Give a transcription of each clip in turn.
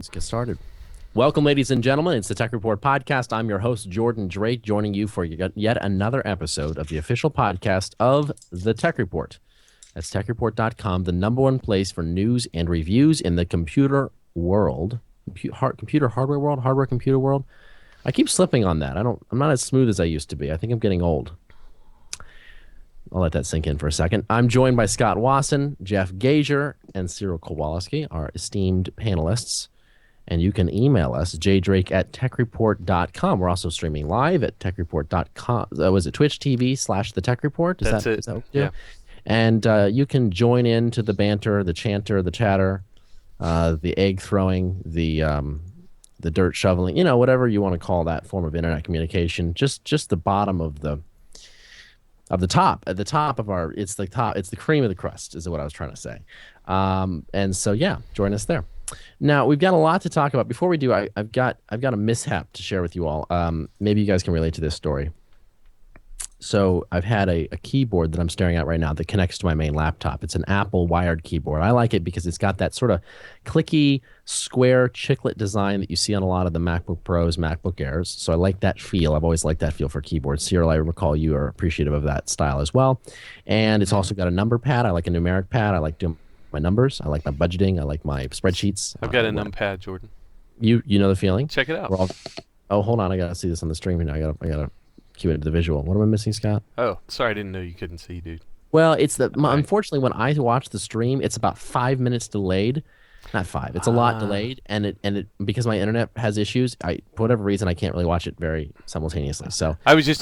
Let's get started. Welcome, ladies and gentlemen. It's the Tech Report Podcast. I'm your host, Jordan Drake, joining you for yet another episode of the official podcast of the Tech Report. That's techreport.com, the number one place for news and reviews in the computer world. Computer hardware world? Hardware computer world? I keep slipping on that. I'm not as smooth as I used to be. I think I'm getting old. I'll let that sink in for a second. I'm joined by Scott Wasson, Jeff Gager, and Cyril Kowalski, our esteemed panelists. And you can email us, jdrake@techreport.com. We're also streaming live at techreport.com. Was it Twitch TV/The Tech Report? That's it. Is that yeah. And you can join into the banter, the chanter, the chatter, the egg throwing, the dirt shoveling, whatever you want to call that form of internet communication. Just the bottom of the top. At the top of it's the cream of the crust is what I was trying to say. And so, yeah, join us there. Now, we've got a lot to talk about. Before we do, I've got a mishap to share with you all. Maybe you guys can relate to this story. So I've had a keyboard that I'm staring at right now that connects to my main laptop. It's an Apple wired keyboard. I like it because it's got that sort of clicky, square, chiclet design that you see on a lot of the MacBook Pros, MacBook Airs. So I like that feel. I've always liked that feel for keyboards. Cyril, I recall you are appreciative of that style as well. And it's also got a number pad. I like a numeric pad. I like doing my numbers. I like my budgeting. I like my spreadsheets. I've got a numpad, Jordan. You know the feeling? Check it out. Oh, hold on. I got to see this on the stream here. I gotta cue it to the visual. What am I missing, Scott? Oh, sorry, I didn't know you couldn't see, dude. Well, unfortunately, when I watch the stream, it's about 5 minutes delayed. Not 5. It's a lot delayed, and it because my internet has issues. For whatever reason, I can't really watch it very simultaneously. So I was just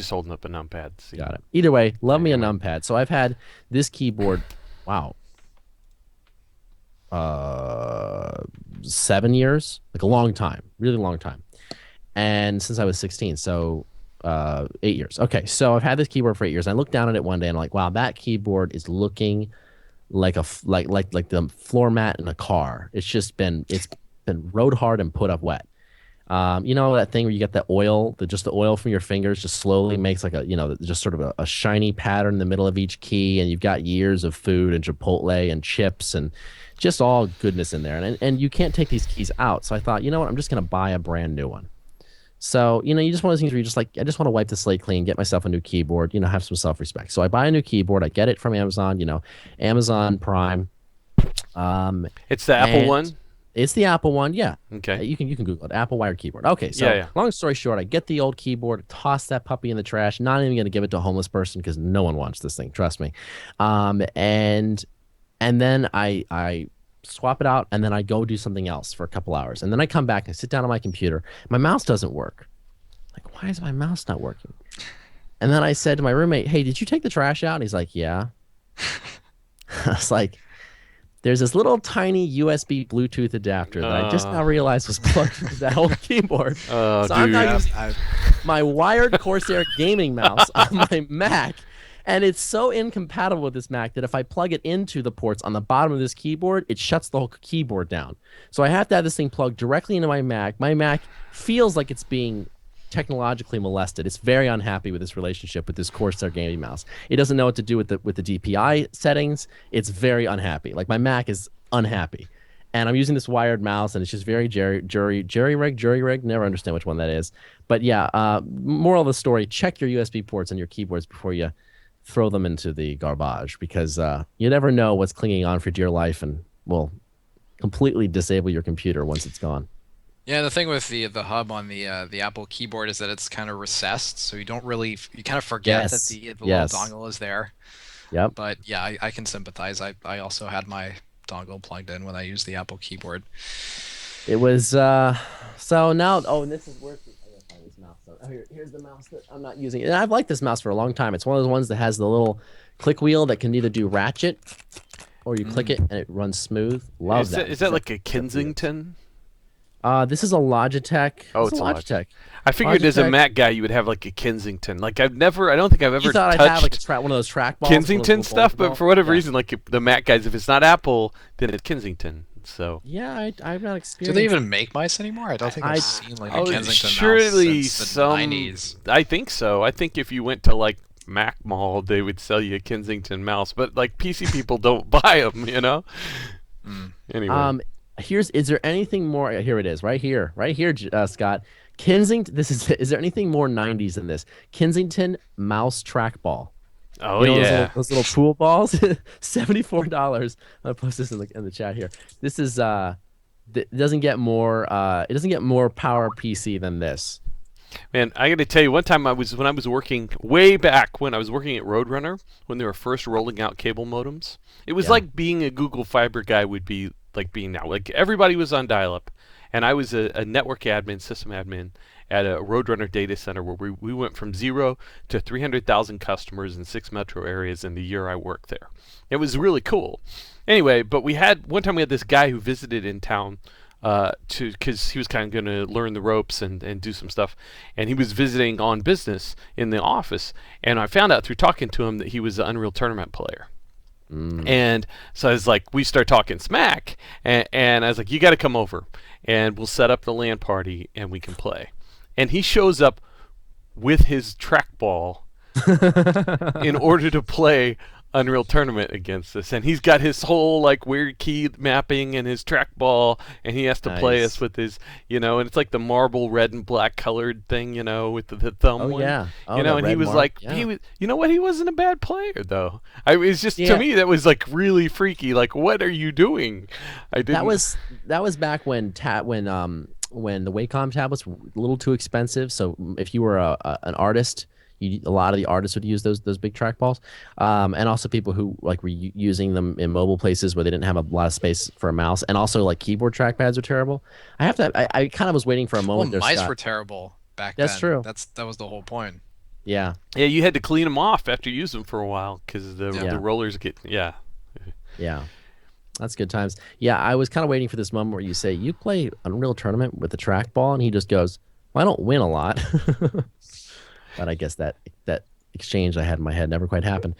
holding up a numpad. See. Got it. Either way, love me a numpad. So I've had this keyboard. Wow. 7 years, like a long time, really long time, and since I was 16, so 8 years. Okay, so I've had this keyboard for 8 years. I looked down at it one day and I'm like, wow, that keyboard is looking like like the floor mat in a car. It's been rode hard and put up wet. You know that thing where you get the oil, the oil from your fingers just slowly makes like just sort of a shiny pattern in the middle of each key, and you've got years of food and Chipotle and chips and just all goodness in there. And you can't take these keys out. So I thought, you know what, I'm just going to buy a brand new one. So, you just one of those things where you're just like, I just want to wipe the slate clean, get myself a new keyboard, have some self-respect. So I buy a new keyboard. I get it from Amazon, Amazon Prime. It's the Apple one? It's the Apple one, yeah. Okay. You can Google it, Apple wired keyboard. Okay, so long story short, I get the old keyboard, toss that puppy in the trash, not even going to give it to a homeless person because no one wants this thing, trust me. And then I swap it out, and then I go do something else for a couple hours. And then I come back and I sit down on my computer. My mouse doesn't work. Like, why is my mouse not working? And then I said to my roommate, hey, did you take the trash out? And he's like, yeah. I was like, there's this little tiny USB Bluetooth adapter that I just now realized was plugged into that old keyboard. So I'm now using my wired Corsair gaming mouse on my Mac. And it's so incompatible with this Mac that if I plug it into the ports on the bottom of this keyboard, it shuts the whole keyboard down. So I have to have this thing plugged directly into my Mac. My Mac feels like it's being technologically molested. It's very unhappy with this relationship with this Corsair gaming mouse. It doesn't know what to do with the DPI settings. It's very unhappy. Like, my Mac is unhappy. And I'm using this wired mouse, and it's just very jury-rigged. Never understand which one that is. But yeah, moral of the story, check your USB ports on your keyboards before you throw them into the garbage, because you never know what's clinging on for dear life and will completely disable your computer once it's gone. Yeah, the thing with the hub on the Apple keyboard is that it's kind of recessed, so you kind of forget that the little dongle is there. Yep. But yeah, I can sympathize. I also had my dongle plugged in when I used the Apple keyboard. It was so now. Oh, and this is where. Here's the mouse that I'm not using. And I've liked this mouse for a long time. It's one of those ones that has the little click wheel that can either do ratchet or you click it and it runs smooth. Love that. Is that like a Kensington? This is a Logitech. Oh, it's a Logitech. I figured as a Mac guy you would have like a Kensington. Like, I don't think I've ever touched I'd have like one of those trackballs. Kensington stuff, but for whatever reason, like the Mac guys, if it's not Apple, then it's Kensington. So yeah, I've not experienced. Do they even make mice anymore? I don't think I've seen like a Kensington surely mouse since the 90s. I think so. I think if you went to like Mac Mall, they would sell you a Kensington mouse, but like PC people don't buy them, Anyway. Is there anything more? Here it is, right here, Scott. Kensington. Is there anything more 90s than this? Kensington mouse trackball. Oh, yeah. Those little pool balls, $74. I'll post this in the chat here. This is it doesn't get more power PC than this. Man, I got to tell you, one time when I was working way back when I was working at Roadrunner, when they were first rolling out cable modems, it was like being a Google Fiber guy would be like being now. Like everybody was on dial-up, and I was a network admin, system admin at a Roadrunner data center where we went from 0 to 300,000 customers in 6 metro areas in the year I worked there. It was really cool. Anyway, but one time we had this guy who visited in town because he was kind of going to learn the ropes and do some stuff, and he was visiting on business in the office, and I found out through talking to him that he was an Unreal Tournament player. And so I was like, we start talking smack, and I was like, you got to come over, and we'll set up the LAN party, and we can play. And he shows up with his trackball in order to play Unreal Tournament against us, and he's got his whole like weird key mapping and his trackball, and he has to play us with his, and it's like the marble red and black colored thing, with the thumb one. Yeah. And he was like, he was, he wasn't a bad player though. It's just to me that was like really freaky. Like, what are you doing? That was back when when the Wacom tablets were a little too expensive. So if you were an artist, a lot of the artists would use those big trackballs, and also people who like were using them in mobile places where they didn't have a lot of space for a mouse, and also like keyboard trackpads are terrible. I kind of was waiting for a moment. Well, mice were terrible back then. That's true. That was the whole point. Yeah. Yeah, you had to clean them off after you use them for a while because the rollers get Yeah. That's good times. Yeah, I was kind of waiting for this moment where you say you play Unreal Tournament with the trackball, and he just goes, "Well, I don't win a lot." But I guess that exchange I had in my head never quite happened.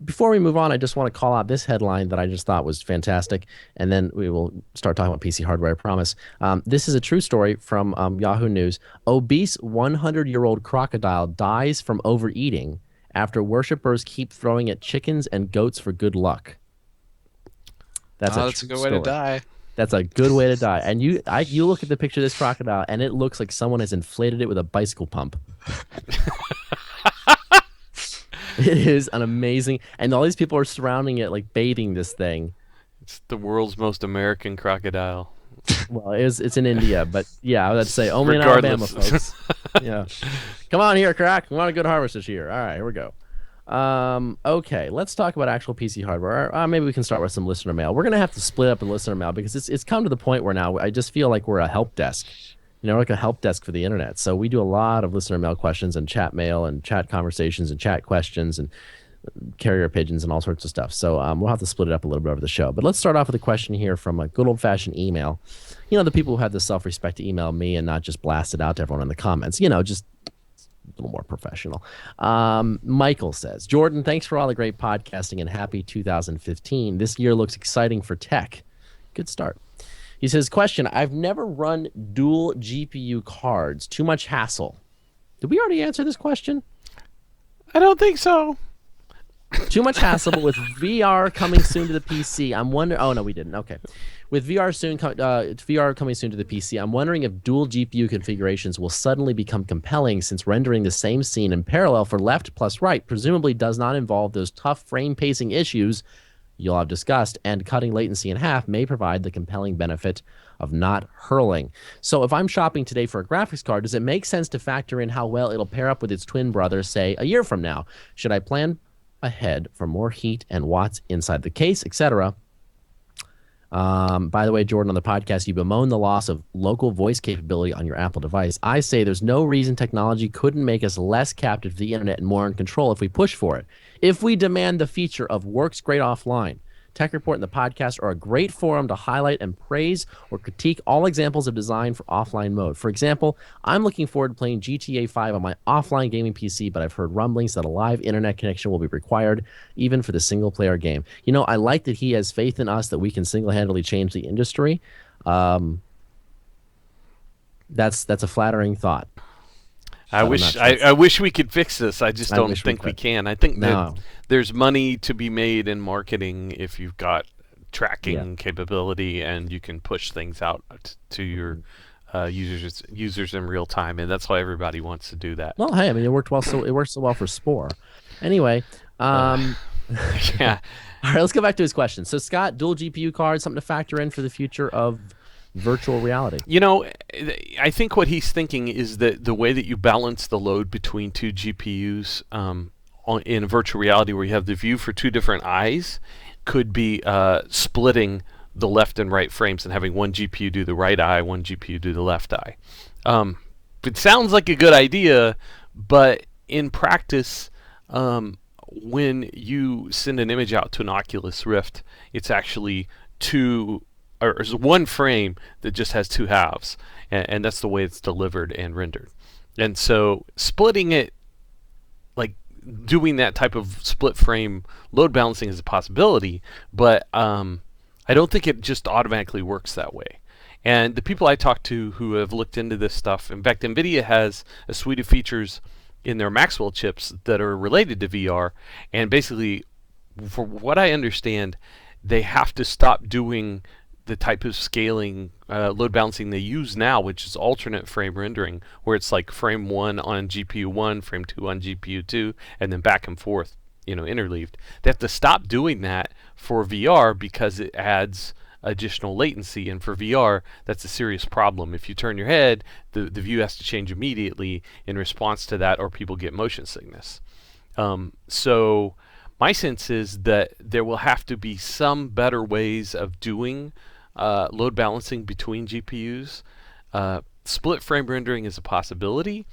Before we move on, I just want to call out this headline that I just thought was fantastic, and then we will start talking about PC hardware, I promise. This is a true story from Yahoo News. Obese 100-year-old crocodile dies from overeating after worshippers keep throwing at chickens and goats for good luck. That's a good way to die. That's a good way to die. And you look at the picture of this crocodile, and it looks like someone has inflated it with a bicycle pump. It is an amazing, and all these people are surrounding it, like bathing this thing. It's the world's most American crocodile. Well, it's in India, but yeah, I would say only in Alabama, folks. Yeah, come on here, Croc. We want a good harvest this year. All right, here we go. Okay, let's talk about actual PC hardware. Maybe we can start with some listener mail. We're gonna have to split up the listener mail because it's come to the point where now I just feel like we're a help desk. Like a help desk for the internet. So we do a lot of listener mail questions and chat mail and chat conversations and chat questions and carrier pigeons and all sorts of stuff. So we'll have to split it up a little bit over the show. But let's start off with a question here from a good old-fashioned email. The people who have the self-respect to email me and not just blast it out to everyone in the comments. Just a little more professional. Michael says, Jordan, thanks for all the great podcasting and happy 2015. This year looks exciting for tech. Good start. He says, question, I've never run dual GPU cards. Too much hassle. Did we already answer this question? I don't think so. Too much hassle, but with VR coming soon to the PC, I'm wondering... Oh, no, we didn't. Okay. With VR coming soon to the PC, I'm wondering if dual GPU configurations will suddenly become compelling since rendering the same scene in parallel for left plus right presumably does not involve those tough frame pacing issues you'll have discussed, and cutting latency in half may provide the compelling benefit of not hurling. So if I'm shopping today for a graphics card, does it make sense to factor in how well it'll pair up with its twin brother, say, a year from now? Should I plan ahead for more heat and watts inside the case, etc.? By the way, Jordan, on the podcast, you bemoan the loss of local voice capability on your Apple device. I say there's no reason technology couldn't make us less captive to the internet and more in control if we push for it. If we demand the feature of works great offline, Tech Report and the podcast are a great forum to highlight and praise or critique all examples of design for offline mode. For example, I'm looking forward to playing GTA 5 on my offline gaming PC, but I've heard rumblings that a live internet connection will be required even for the single-player game. I like that he has faith in us that we can single-handedly change the industry. That's a flattering thought. I wish we could fix this. I just don't think we can. I think there's money to be made in marketing if you've got tracking capability, and you can push things out to your users in real time, and that's why everybody wants to do that. Well, hey, I mean, it worked well. So it works so well for Spore. Anyway, yeah. All right, let's go back to his question. So, Scott, dual GPU cards, something to factor in for the future of virtual reality. You know, I think what he's thinking is that the way that you balance the load between two GPUs in virtual reality, where you have the view for two different eyes, could be splitting the left and right frames and having one GPU do the right eye, one GPU do the left eye. It sounds like a good idea, but in practice, when you send an image out to an Oculus Rift, it's actually one frame that just has two halves, and that's the way it's delivered and rendered. And so splitting it, like doing that type of split frame load balancing is a possibility, but I don't think it just automatically works that way. And the people I talk to who have looked into this stuff, in fact, NVIDIA has a suite of features in their Maxwell chips that are related to VR, and basically, for what I understand, they have to stop doing the type of scaling load balancing they use now, which is alternate frame rendering, where it's like frame 1 on GPU 1, frame 2 on GPU 2, and then back and forth, interleaved. They have to stop doing that for VR because it adds additional latency, and for VR, that's a serious problem. If you turn your head, the view has to change immediately in response to that, or people get motion sickness. So my sense is that there will have to be some better ways of doing load balancing between GPUs. Split frame rendering is a possibility.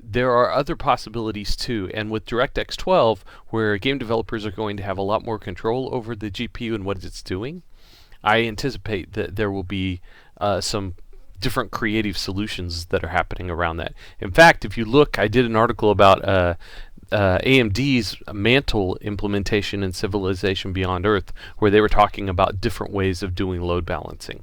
There are other possibilities too, and with DirectX 12, where game developers are going to have a lot more control over the GPU and what it's doing, I anticipate that there will be some different creative solutions that are happening around that. In fact, if you look, I did an article about AMD's Mantle implementation in Civilization Beyond Earth, where they were talking about different ways of doing load balancing.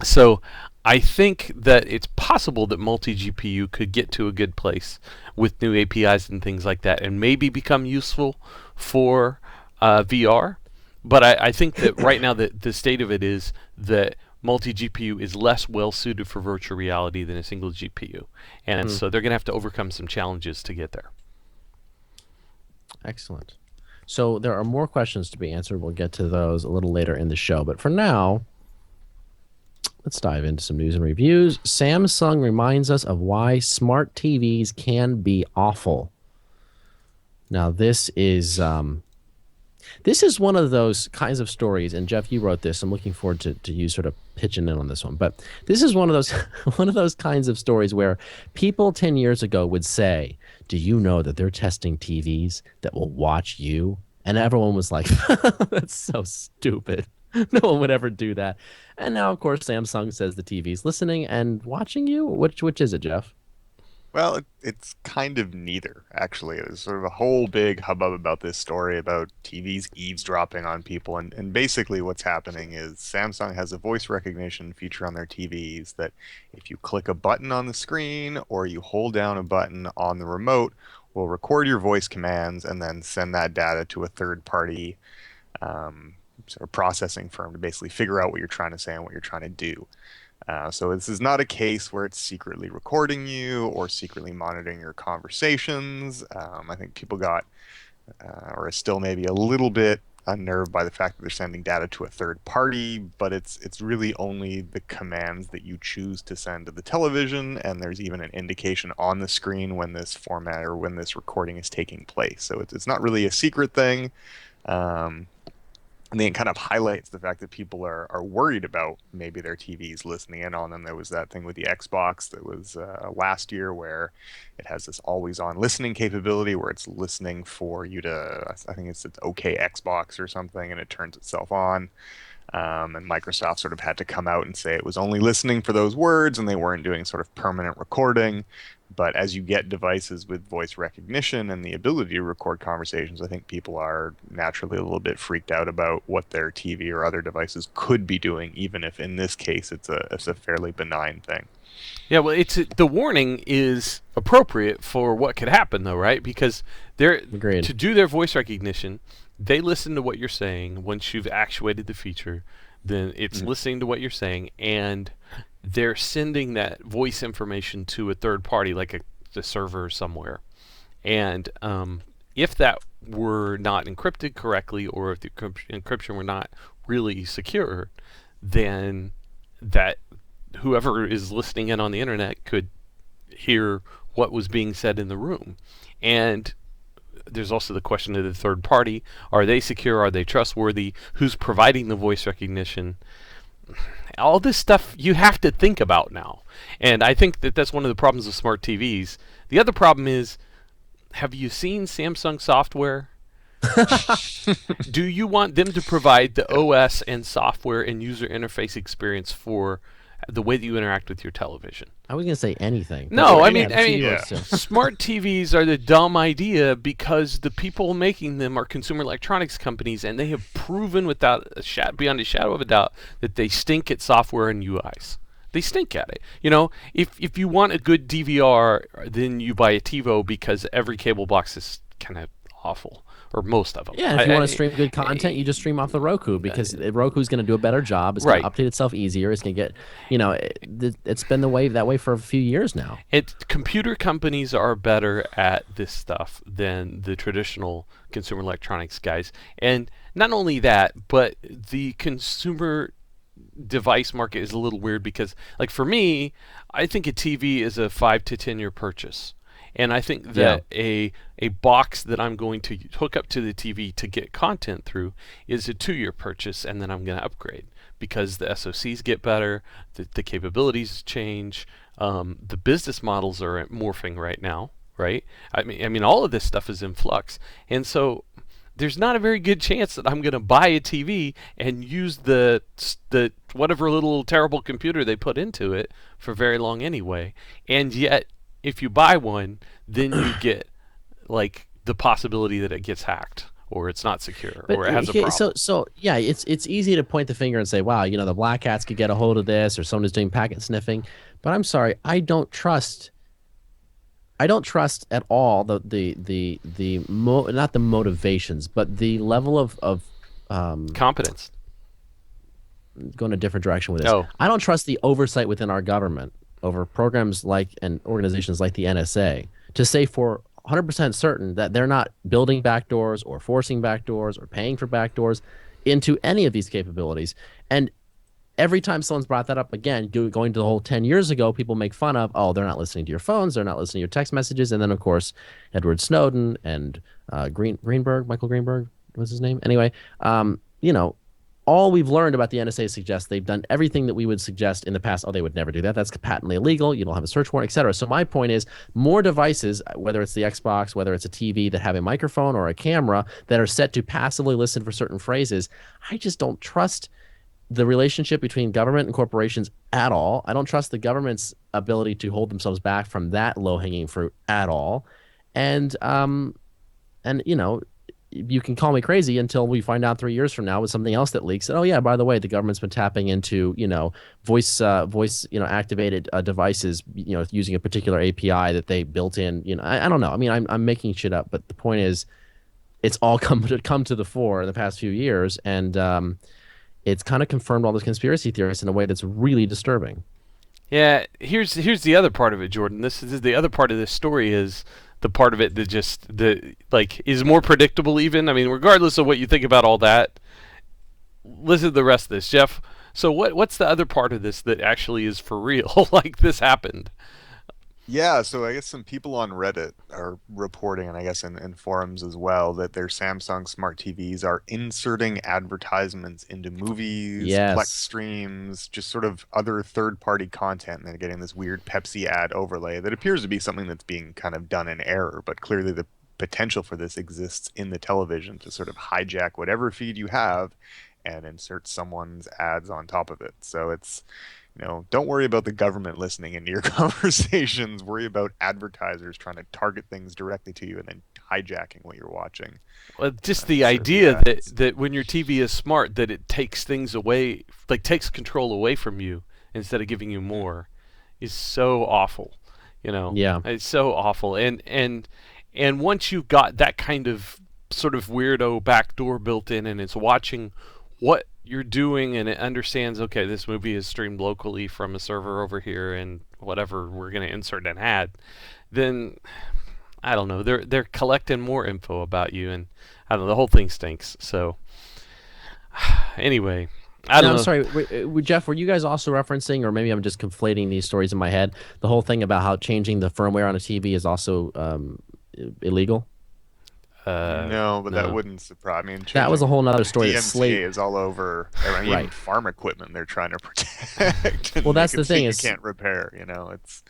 So I think that it's possible that multi-GPU could get to a good place with new APIs and things like that, and maybe become useful for VR. But I think that right now the state of it is that multi-GPU is less well-suited for virtual reality than a single GPU. And so they're going to have to overcome some challenges to get there. Excellent. So there are more questions to be answered. We'll get to those a little later in the show. But for now, let's dive into some news and reviews. Samsung reminds us of why smart TVs can be awful. Now, this is one of those kinds of stories, and Jeff, you wrote this. I'm looking forward to you sort of pitching in on this one. But this is one of those kinds of stories where people 10 years ago would say, "Do you know that they're testing TVs that will watch you?" And everyone was like, "That's so stupid. No one would ever do that." And now, of course, Samsung says the TV's listening and watching you. Which is it, Jeff? Well, it's kind of neither, actually. There's sort of a whole big hubbub about this story about TVs eavesdropping on people. And basically what's happening is Samsung has a voice recognition feature on their TVs that if you click a button on the screen or you hold down a button on the remote, will record your voice commands and then send that data to a third-party sort of processing firm to basically figure out what you're trying to say and what you're trying to do. So this is not a case where it's secretly recording you or secretly monitoring your conversations. I think people got, or are still maybe a little bit unnerved by the fact that they're sending data to a third party, but it's really only the commands that you choose to send to the television, and there's even an indication on the screen when this format or when this recording is taking place. So it's not really a secret thing. And then it kind of highlights the fact that people are worried about maybe their TVs listening in on them. There was that thing with the Xbox that was last year where it has this always-on listening capability where it's listening for you to, I think it's OK Xbox or something, and it turns itself on. And Microsoft sort of had to come out and say it was only listening for those words and they weren't doing sort of permanent recording. But as you get devices with voice recognition and the ability to record conversations, I think people are naturally a little bit freaked out about what their TV or other devices could be doing, even if in this case it's a fairly benign thing. Yeah, well, the warning is appropriate for what could happen, though, right? Because Agreed. To do their voice recognition, they listen to what you're saying. Once you've actuated the feature, then it's listening to what you're saying, and they're sending that voice information to a third party, like a server somewhere. And if that were not encrypted correctly, or if the encryption were not really secure, then that whoever is listening in on the internet could hear what was being said in the room. And there's also the question of the third party. Are they secure? Are they trustworthy? Who's providing the voice recognition? All this stuff you have to think about now. And I think that that's one of the problems with smart TVs. The other problem is, have you seen Samsung software? Do you want them to provide the OS and software and user interface experience for the way that you interact with your television? I was going to say anything. No, I mean, smart TVs are the dumb idea because the people making them are consumer electronics companies, and they have proven without beyond a shadow of a doubt that they stink at software and UIs. They stink at it. You know, if you want a good DVR, then you buy a TiVo because every cable box is kind of awful. Or most of them. Yeah, and if you want to stream good content, you just stream off the Roku, because Roku's going to do a better job. It's going to update itself easier. It's going to get, it's been that way for a few years now. Computer companies are better at this stuff than the traditional consumer electronics guys. And not only that, but the consumer device market is a little weird because, like, for me, I think a TV is a 5 to 10 year purchase. And I think that a box that I'm going to hook up to the TV to get content through is a 2-year purchase, and then I'm going to upgrade because the SoCs get better, the capabilities change, the business models are morphing right now, right? I mean, all of this stuff is in flux, and so there's not a very good chance that I'm going to buy a TV and use the whatever little terrible computer they put into it for very long anyway, and yet, if you buy one, then you get like the possibility that it gets hacked or it's not secure or it has a problem. So yeah, it's easy to point the finger and say, wow, the black hats could get a hold of this, or someone's doing packet sniffing. But I'm sorry, I don't trust at all not the motivations, but the level of competence. Going a different direction with this. I don't trust the oversight within our government over programs and organizations like the NSA to say for 100% certain that they're not building backdoors or forcing backdoors or paying for backdoors into any of these capabilities. And every time someone's brought that up again, going to the whole 10 years ago, people make fun of, they're not listening to your phones, they're not listening to your text messages. And then, of course, Edward Snowden and Michael Greenberg was his name? Anyway, all we've learned about the NSA suggests they've done everything that we would suggest in the past. They would never do that. That's patently illegal. You don't have a search warrant, etc. So my point is, more devices, whether it's the Xbox, whether it's a TV that have a microphone or a camera that are set to passively listen for certain phrases, I just don't trust the relationship between government and corporations at all. I don't trust the government's ability to hold themselves back from that low-hanging fruit at all. And you can call me crazy until we find out 3 years from now with something else that leaks. And, by the way, the government's been tapping into, voice activated devices, using a particular API that they built in. I don't know. I mean, I'm making shit up, but the point is, it's all come to the fore in the past few years, and it's kind of confirmed all those conspiracy theories in a way that's really disturbing. Yeah, here's the other part of it, Jordan. This is the other part of this story is the part of it that is more predictable even. I mean, regardless of what you think about all that, listen to the rest of this, Jeff. So what's the other part of this that actually is for real? Like this happened? Yeah, so I guess some people on Reddit are reporting, and I guess in forums as well, that their Samsung smart TVs are inserting advertisements into movies, Plex streams, just sort of other third-party content, and they're getting this weird Pepsi ad overlay that appears to be something that's being kind of done in error, but clearly the potential for this exists in the television to sort of hijack whatever feed you have and insert someone's ads on top of it. So it's... don't worry about the government listening into your conversations. Worry about advertisers trying to target things directly to you and then hijacking what you're watching. Well, just the idea that when your TV is smart, that it takes things away, takes control away from you instead of giving you more, is so awful. Yeah, it's so awful. And once you've got that kind of sort of weirdo backdoor built in, and it's watching what you're doing, and it understands, okay, this movie is streamed locally from a server over here, and whatever we're going to insert an ad, then I don't know, they're collecting more info about you, and I don't know, the whole thing stinks. So anyway, I don't know. Sorry, Jeff, were you guys also referencing, or maybe I'm just conflating these stories in my head, the whole thing about how changing the firmware on a TV is also illegal? No, but that wouldn't surprise me. That was a whole other story. DMCA is all over. I mean, even farm equipment they're trying to protect. Well, that's the thing, is you can't repair. It's.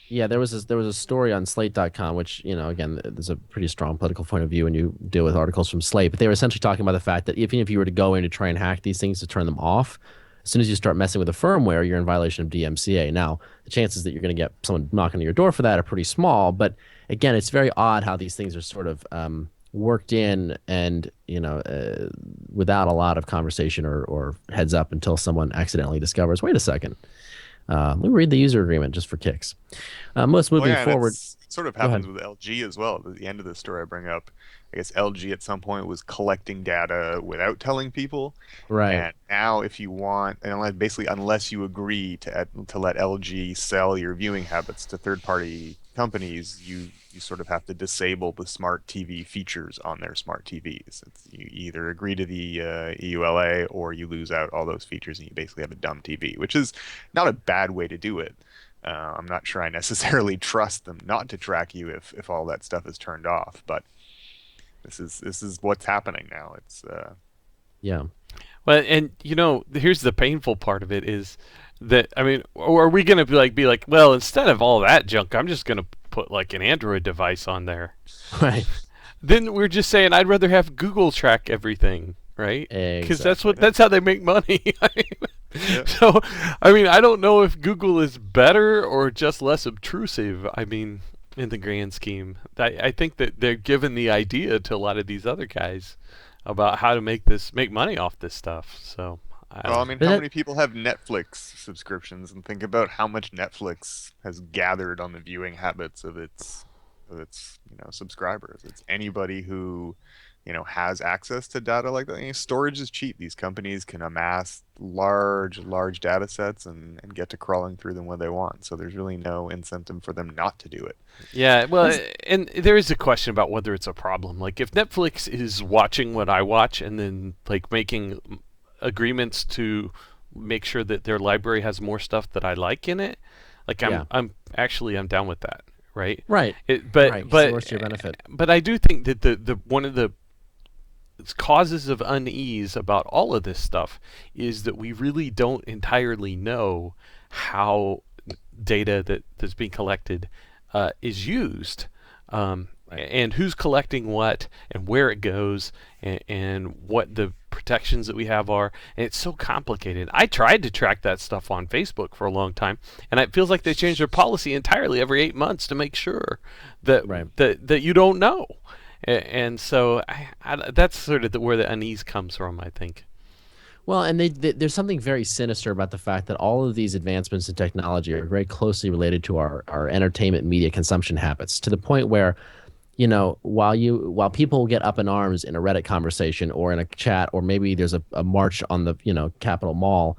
Yeah, there was a story on Slate.com, which, again, there's a pretty strong political point of view when you deal with articles from Slate, but they were essentially talking about the fact that even if you were to go in to try and hack these things to turn them off, as soon as you start messing with the firmware, you're in violation of DMCA. Now, the chances that you're going to get someone knocking on your door for that are pretty small, but again, it's very odd how these things are sort of worked in and, without a lot of conversation or heads up until someone accidentally discovers, wait a second. Let me read the user agreement just for kicks. Moving forward. Sort of happens with LG as well. At the end of the story I bring up, I guess LG at some point was collecting data without telling people. Right. And now if you want, and unless you agree to let LG sell your viewing habits to third-party companies, you sort of have to disable the smart TV features on their smart TVs. You either agree to the EULA or you lose out all those features and you basically have a dumb TV, which is not a bad way to do it. I'm not sure I necessarily trust them not to track you if all that stuff is turned off, but this is what's happening now. It's yeah. Well, and here's the painful part of it is that, I mean, or are we going to be like, well, instead of all that junk, I'm just going to put like an Android device on there. Right. Then we're just saying I'd rather have Google track everything, right? Because that's how they make money. Yeah. So, I mean, I don't know if Google is better or just less obtrusive. I mean, in the grand scheme, I think that they're giving the idea to a lot of these other guys about how to make money off this stuff. So, how many people have Netflix subscriptions, and think about how much Netflix has gathered on the viewing habits of its subscribers. It's anybody who has access to data like that. Storage is cheap. These companies can amass large data sets and get to crawling through them when they want. So there's really no incentive for them not to do it. Yeah, well, and there is a question about whether it's a problem. Like if Netflix is watching what I watch and then like making agreements to make sure that their library has more stuff that I like in it, like I'm down with that. Right. Right. But to your benefit. But I do think that the one of the causes of unease about all of this stuff is that we really don't entirely know how data that's being collected is used, and who's collecting what and where it goes and what the protections that we have are. And it's so complicated. I tried to track that stuff on Facebook for a long time, and it feels like they change their policy entirely every 8 months to make sure that that you don't know. And so that's sort of where the unease comes from, I think. Well, and there's something very sinister about the fact that all of these advancements in technology are very closely related to our entertainment media consumption habits, to the point where, while people get up in arms in a Reddit conversation or in a chat, or maybe there's a march on the Capitol Mall.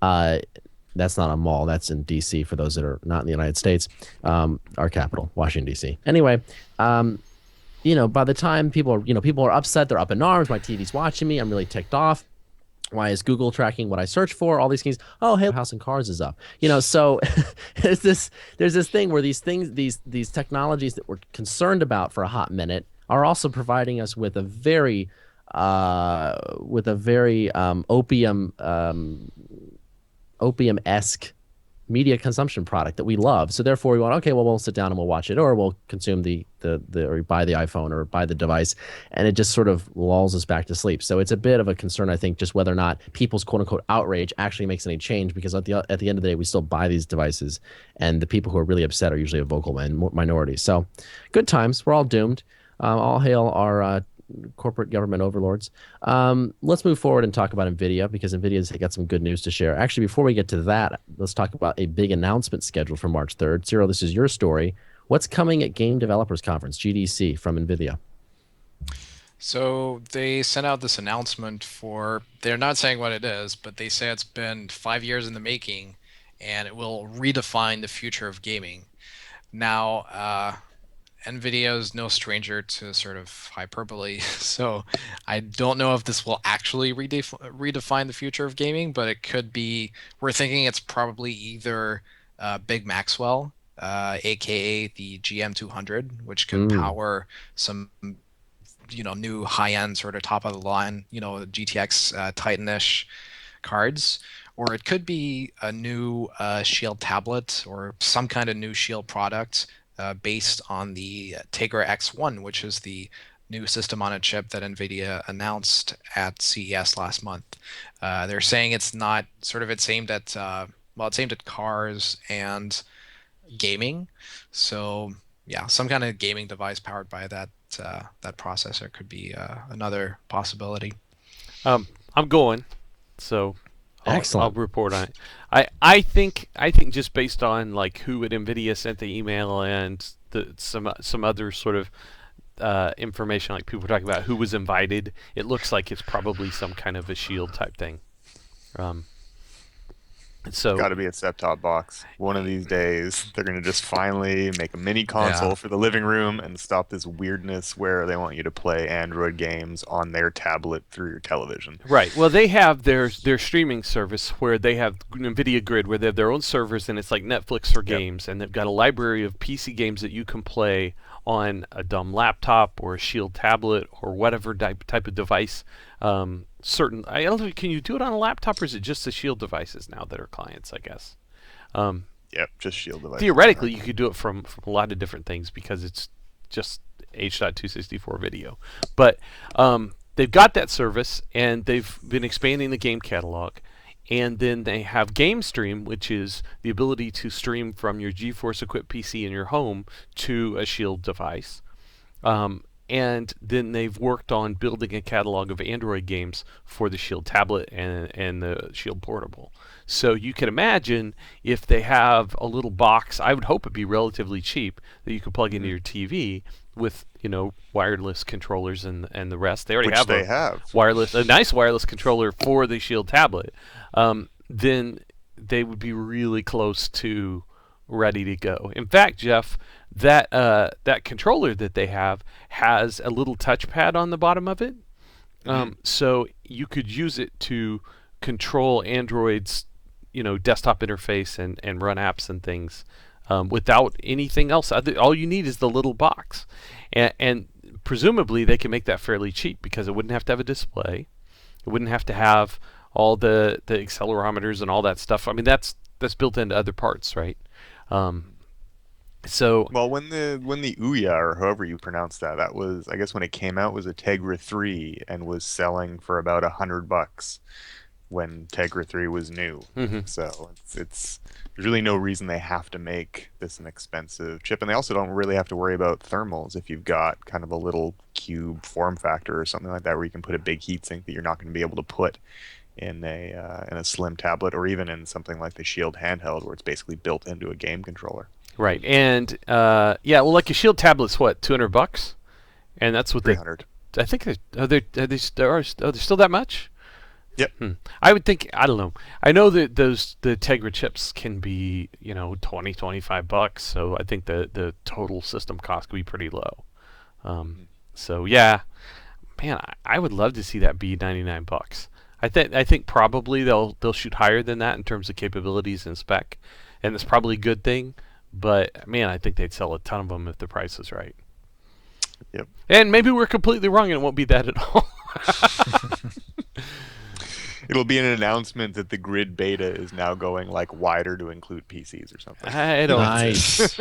That's not a mall. That's in D.C. for those that are not in the United States. Our capital, Washington D.C. Anyway. By the time people are upset, they're up in arms. My TV's watching me. I'm really ticked off. Why is Google tracking what I search for? All these things. Oh, hey, House and Cars is up. So there's this thing where these technologies that we're concerned about for a hot minute are also providing us with a very opium-esque media consumption product that we love. So therefore we want, okay, well, we'll sit down and we'll watch it, or we'll consume or buy the iPhone or buy the device, and it just sort of lulls us back to sleep. So it's a bit of a concern, I think, just whether or not people's quote unquote outrage actually makes any change, because at the end of the day, we still buy these devices, and the people who are really upset are usually a vocal minority. So good times. We're all doomed. All hail our corporate government overlords. Let's move forward and talk about NVIDIA, because NVIDIA's got some good news to share. Actually, before we get to that, let's talk about a big announcement scheduled for March 3rd. Cyril, this is your story. What's coming at Game Developers Conference, GDC, from NVIDIA? So they sent out this announcement they're not saying what it is, but they say it's been 5 years in the making and it will redefine the future of gaming. Now, NVIDIA is no stranger to sort of hyperbole, so I don't know if this will actually redefine the future of gaming, but it could be. We're thinking it's probably either Big Maxwell, aka the GM200, which could power some new high-end sort of top of the line, GTX Titan-ish cards, or it could be a new Shield tablet or some kind of new Shield product based on the Tegra X1, which is the new system on a chip that NVIDIA announced at CES last month. They're saying it's not it's aimed at it's aimed at cars and gaming. So yeah, some kind of gaming device powered by that processor could be another possibility. I'm going, so excellent. I'll report on it. I think just based on like who at NVIDIA sent the email and some other sort of information, like people were talking about who was invited, it looks like it's probably some kind of a Shield type thing. So got to be a set-top box. One of these days, they're going to just finally make a mini console for the living room and stop this weirdness where they want you to play Android games on their tablet through your television. Right. Well, they have their streaming service where they have NVIDIA Grid, where they have their own servers, and it's like Netflix for games, and they've got a library of PC games that you can play on a dumb laptop or a Shield tablet or whatever type of device. I don't know, can you do it on a laptop, or is it just the Shield devices now that are clients, I guess? Yep, just Shield devices. Theoretically, you could do it from a lot of different things because it's just H.264 video. But they've got that service, and they've been expanding the game catalog. And then they have Game Stream, which is the ability to stream from your GeForce-equipped PC in your home to a Shield device. And then they've worked on building a catalog of Android games for the Shield tablet and the Shield portable. So you can imagine if they have a little box, I would hope it'd be relatively cheap, that you could plug into your TV with wireless controllers and the rest. They already have a nice wireless controller for the Shield tablet. Then they would be really close to ready to go. In fact, Jeff, that controller that they have has a little touchpad on the bottom of it, so you could use it to control Android's desktop interface and run apps and things without anything else. All you need is the little box, and presumably they can make that fairly cheap because it wouldn't have to have a display, it wouldn't have to have all the accelerometers and all that stuff. I mean, that's built into other parts, right? So well, when the Ouya, or however you pronounce that was, I guess when it came out, was a Tegra 3 and was selling for about $100 when Tegra 3 was new. So it's there's really no reason they have to make this an expensive chip, and they also don't really have to worry about thermals if you've got kind of a little cube form factor or something like that where you can put a big heatsink that you're not going to be able to put in a slim tablet, or even in something like the Shield handheld where it's basically built into a game controller. Right, and like a Shield tablet's what, $200, and that's what $300. I think are they still that much? Yep. I would think, I don't know. I know that the Tegra chips can be $20-$25, so I think the total system cost could be pretty low. So yeah, man, I would love to see that be $99. I think probably they'll shoot higher than that in terms of capabilities and spec, and it's probably a good thing. But man, I think they'd sell a ton of them if the price is right. Yep. And maybe we're completely wrong, and it won't be that at all. It'll be an announcement that the Grid beta is now going like wider to include PCs or something. I don't. Nice.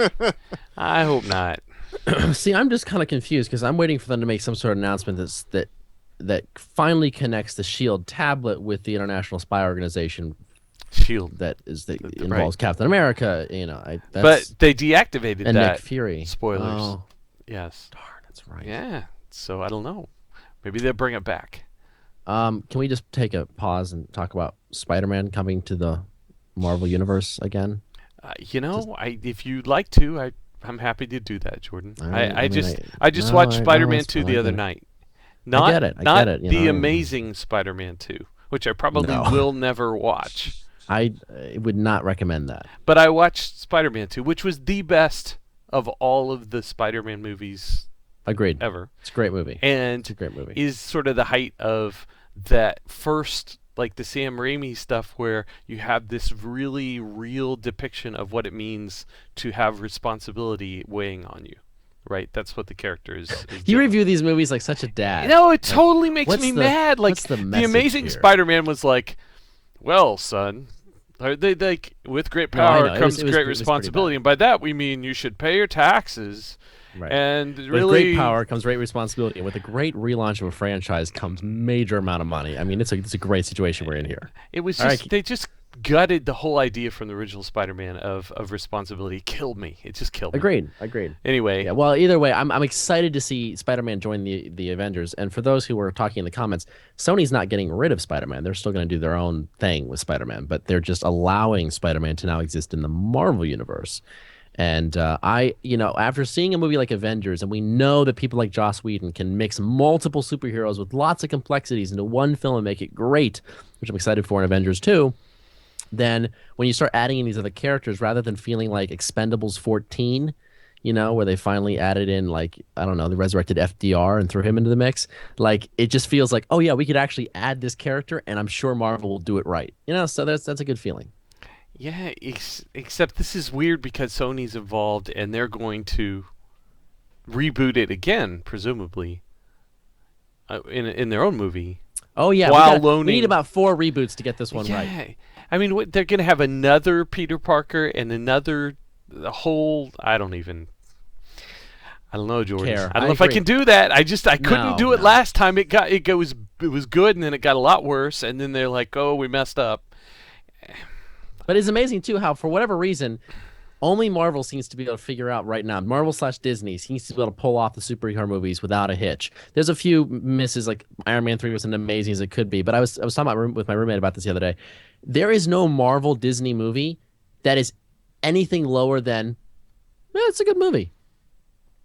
I hope not. See, I'm just kind of confused because I'm waiting for them to make some sort of announcement that finally connects the Shield tablet with the International Spy Organization Shield that involves Captain America. But they deactivated and that. Nick Fury. Spoilers. Oh. Yes. Darn, that's right. Yeah. So I don't know. Maybe they'll bring it back. Can we just take a pause and talk about Spider-Man coming to the Marvel Universe again? If you'd like to, I'm happy to do that, Jordan. I just watched Spider-Man 2 the other night, Not, I get it. not You the know? Amazing Spider-Man 2, which I probably No. will never watch. I would not recommend that. But I watched Spider-Man 2, which was the best of all of the Spider-Man movies Agreed. ever. It's a great movie. And It's a great movie. is sort of the height of that first, like the Sam Raimi stuff, where you have this really real depiction of what it means to have responsibility weighing on you. Right? That's what the character is You doing. review these movies like such a dad. No, it totally makes me mad. Like, what's the the message Amazing here? Spider-Man was like, well, son, they like with great No, I power know. It comes was great pretty responsibility, bad. and by that we mean you should pay your taxes. Right. And With really, great power comes great responsibility, and with a great relaunch of a franchise comes major amount of money. I mean, it's a great situation we're in here. it was All just right. they just gutted the whole idea from the original Spider-Man of responsibility. It killed me. It just killed me. Agreed. Anyway, Yeah. Well, either way, I'm excited to see Spider-Man join the Avengers. And for those who were talking in the comments, Sony's not getting rid of Spider-Man. They're still going to do their own thing with Spider-Man, but they're just allowing Spider-Man to now exist in the Marvel universe. And after seeing a movie like Avengers, and we know that people like Joss Whedon can mix multiple superheroes with lots of complexities into one film and make it great, which I'm excited for in Avengers 2, then when you start adding in these other characters, rather than feeling like Expendables 14, where they finally added in, like, I don't know, the resurrected FDR and threw him into the mix, like, it just feels like, oh yeah, we could actually add this character, and I'm sure Marvel will do it right. So that's a good feeling. yeah. Except this is weird because Sony's involved, and they're going to reboot it again, presumably, in their own movie. Oh yeah, While we need about 4 reboots to get this one right. Yeah. I mean, they're going to have another Peter Parker and the whole. I don't know, Jordan. Care. I don't know if agree. I can do that. I couldn't do it No. last time. It was good, and then it got a lot worse, and then they're like, oh, we messed up. But it's amazing too how, for whatever reason, only Marvel seems to be able to figure out right now. Marvel/Disney seems to be able to pull off the superhero movies without a hitch. There's a few misses, like Iron Man 3 wasn't amazing as it could be, but I was talking with my roommate about this the other day. There is no Marvel Disney movie that is anything lower than, it's a good movie.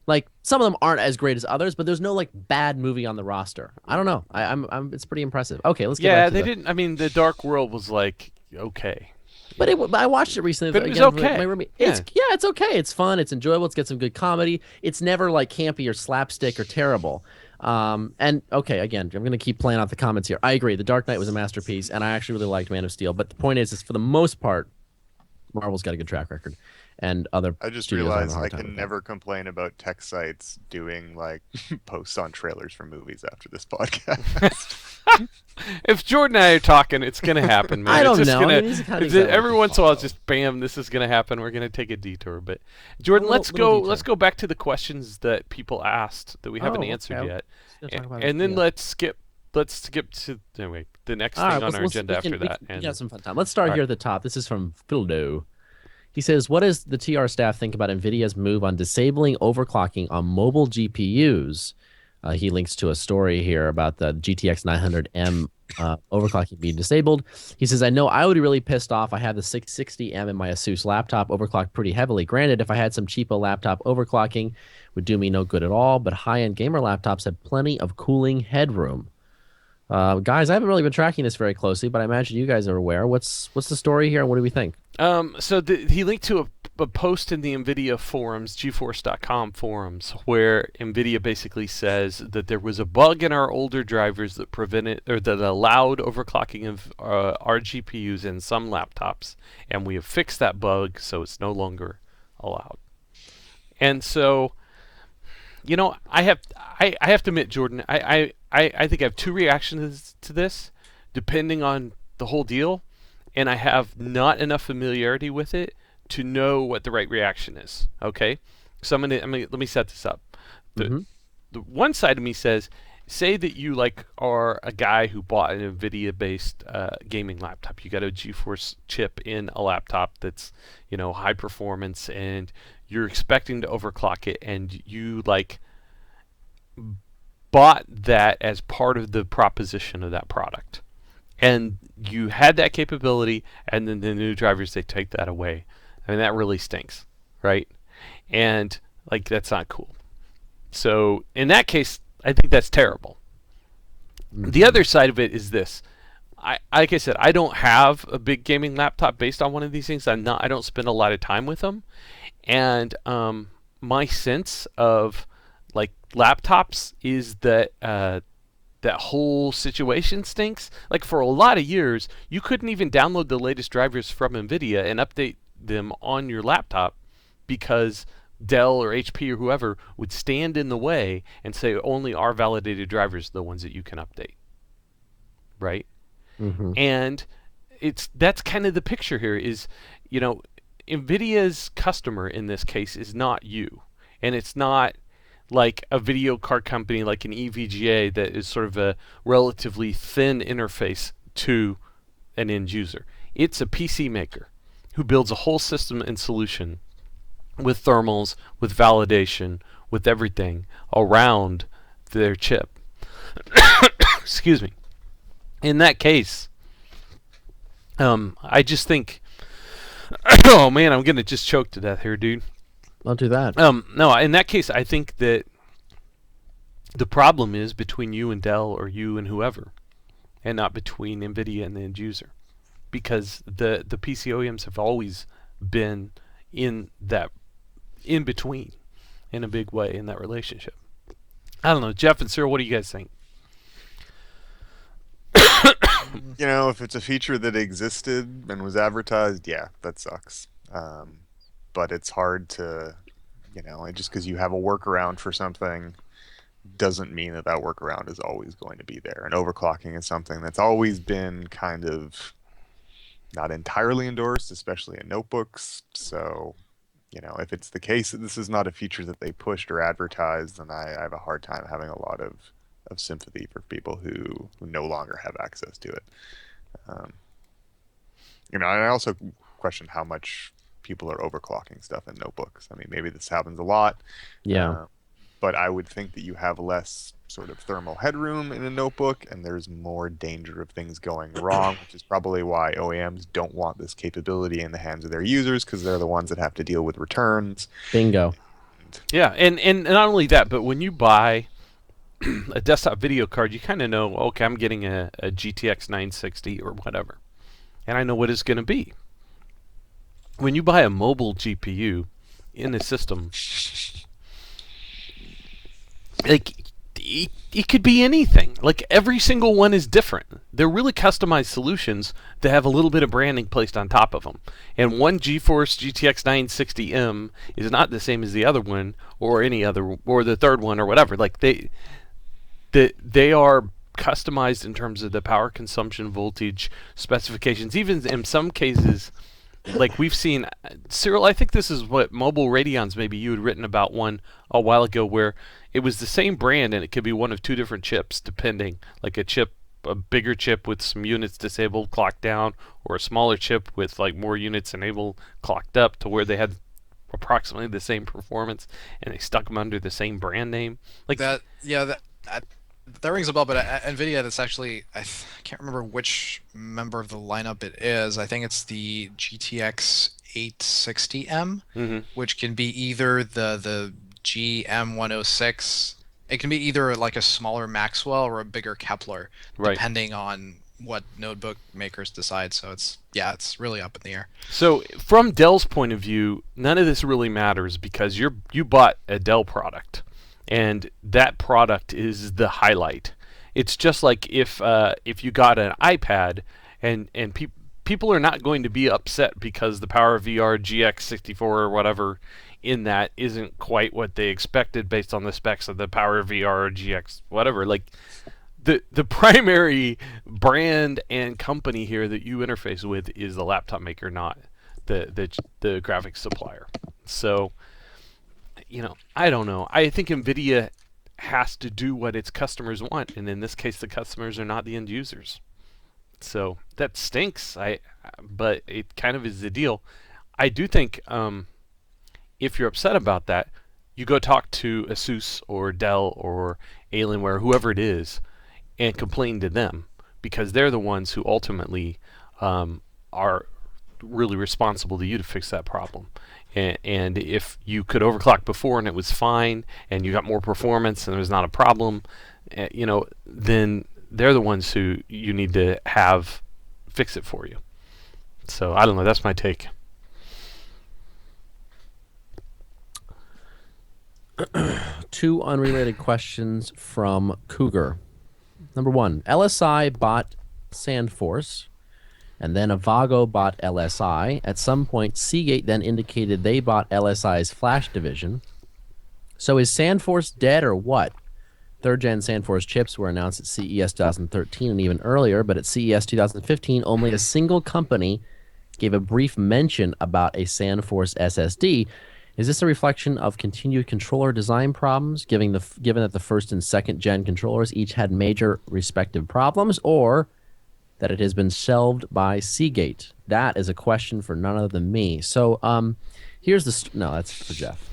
Like, some of them aren't as great as others, but there's no like bad movie on the roster. I don't know. I'm it's pretty impressive. Okay, let's get back to they didn't. I mean, The Dark World was like okay. But I watched it recently. But it was again, with okay. my roommate. Yeah. It's okay. It's fun. It's enjoyable. It's got some good comedy. It's never like campy or slapstick or terrible. And okay, again, I'm gonna keep playing out the comments here. I agree. The Dark Knight was a masterpiece, and I actually really liked Man of Steel. But the point is for the most part, Marvel's got a good track record, and other. I just studios are having a realized hard I time can with that. never complain about tech sites doing like posts on trailers for movies after this podcast. If Jordan and I are talking, it's gonna happen, man. I don't it's just know. I Gonna, mean, these are kind of it's- things I like every to once in a while, follow. it's just bam, this is gonna happen. We're gonna take a detour. But Jordan, little detour. let's go back to the questions that people asked that we haven't answered okay. yet, Let's talk about and it. then Yeah. let's skip to anyway the next All thing right, on our let's- agenda we can- after we that. can- we And got some fun time. Let's start All here at the top. This is from Phildo. He says, what does the TR staff think about NVIDIA's move on disabling overclocking on mobile GPUs? He links to a story here about the GTX 900M overclocking being disabled. He says, I know I would be really pissed off. I have the 660M in my Asus laptop overclocked pretty heavily. Granted, if I had some cheapo laptop, overclocking would do me no good at all, but high-end gamer laptops have plenty of cooling headroom. Guys, I haven't really been tracking this very closely, but I imagine you guys are aware. What's the story here, and what do we think? So he linked to a post in the NVIDIA forums, GeForce.com forums, where NVIDIA basically says that there was a bug in our older drivers that prevented or that allowed overclocking of our GPUs in some laptops, and we have fixed that bug, so it's no longer allowed. And so, I have to admit, Jordan, I think I have two reactions to this, depending on the whole deal, and I have not enough familiarity with it to know what the right reaction is. Okay, so let me set this up. The one side of me says, say that you are a guy who bought an NVIDIA-based gaming laptop. You got a GeForce chip in a laptop that's high performance, and you're expecting to overclock it, and you bought that as part of the proposition of that product, and you had that capability, and then the new drivers, they take that away. I mean, that really stinks, right? And that's not cool. So in that case, I think that's terrible. The other side of it is this. Like I said, I don't have a big gaming laptop based on one of these things. I don't spend a lot of time with them, and my sense of like laptops is that that whole situation stinks. Like for a lot of years, you couldn't even download the latest drivers from NVIDIA and update them on your laptop because Dell or HP or whoever would stand in the way and say only our validated drivers are the ones that you can update. Right? Mm-hmm. And that's kind of the picture here is, NVIDIA's customer in this case is not you. And it's not like a video card company like an EVGA that is sort of a relatively thin interface to an end user. It's a PC maker who builds a whole system and solution with thermals, with validation, with everything around their chip. Excuse me. In that case, I just think, oh man, I'm gonna just choke to death here, dude. Don't do that. No, in that case, I think that the problem is between you and Dell or you and whoever, and not between NVIDIA and the end user, because the PC OEMs have always been in between, in a big way in that relationship. I don't know, Jeff and Cyril, what do you guys think? If it's a feature that existed and was advertised, yeah, that sucks. But it's hard to, just because you have a workaround for something doesn't mean that workaround is always going to be there. And overclocking is something that's always been kind of not entirely endorsed, especially in notebooks. So, if it's the case that this is not a feature that they pushed or advertised, then I have a hard time having a lot of sympathy for people who no longer have access to it. And I also question how much people are overclocking stuff in notebooks. I mean, maybe this happens a lot. Yeah. But I would think that you have less sort of thermal headroom in a notebook, and there's more danger of things going wrong, which is probably why OEMs don't want this capability in the hands of their users, because they're the ones that have to deal with returns. Bingo. Yeah, and not only that, but when you buy a desktop video card, you kind of know, okay, I'm getting a GTX 960 or whatever, and I know what it's going to be. When you buy a mobile GPU in the system, like it could be anything. Like every single one is different. They're really customized solutions that have a little bit of branding placed on top of them. And one GeForce GTX 960M is not the same as the other one, or any other, or the third one, or whatever. Like they are customized in terms of the power consumption, voltage specifications. Even in some cases, like we've seen, Cyril, I think this is what mobile Radeons, maybe you had written about one a while ago, where it was the same brand and it could be one of two different chips depending, like a bigger chip with some units disabled clocked down, or a smaller chip with like more units enabled clocked up, to where they had approximately the same performance and they stuck them under the same brand name. Like that, yeah, that rings a bell, but NVIDIA, that's actually, I can't remember which member of the lineup it is. I think it's the GTX 860M, which can be either the GM106. It can be either like a smaller Maxwell or a bigger Kepler, depending on what notebook makers decide. So it's really up in the air. So from Dell's point of view, none of this really matters because you bought a Dell product. And that product is the highlight. It's just like if you got an iPad, and people are not going to be upset because the PowerVR GX64 or whatever in that isn't quite what they expected based on the specs of the PowerVR GX whatever. Like the primary brand and company here that you interface with is the laptop maker, not the graphics supplier. So, I don't know. I think NVIDIA has to do what its customers want, and in this case, the customers are not the end users. So that stinks. But it kind of is the deal. I do think if you're upset about that, you go talk to ASUS or Dell or Alienware, whoever it is, and complain to them, because they're the ones who ultimately are really responsible to you to fix that problem. And if you could overclock before and it was fine, and you got more performance and it was not a problem, then they're the ones who you need to have fix it for you. So I don't know. That's my take. Two unrelated questions from Cougar. Number one, LSI bought SandForce, and then Avago bought LSI. At some point, Seagate then indicated they bought LSI's flash division. So is SandForce dead or what? Third-gen SandForce chips were announced at CES 2013 and even earlier, but at CES 2015, only a single company gave a brief mention about a SandForce SSD. Is this a reflection of continued controller design problems, given that the first and second-gen controllers each had major respective problems, or that it has been shelved by Seagate? That is a question for none other than me. So here's the... No, that's for Jeff.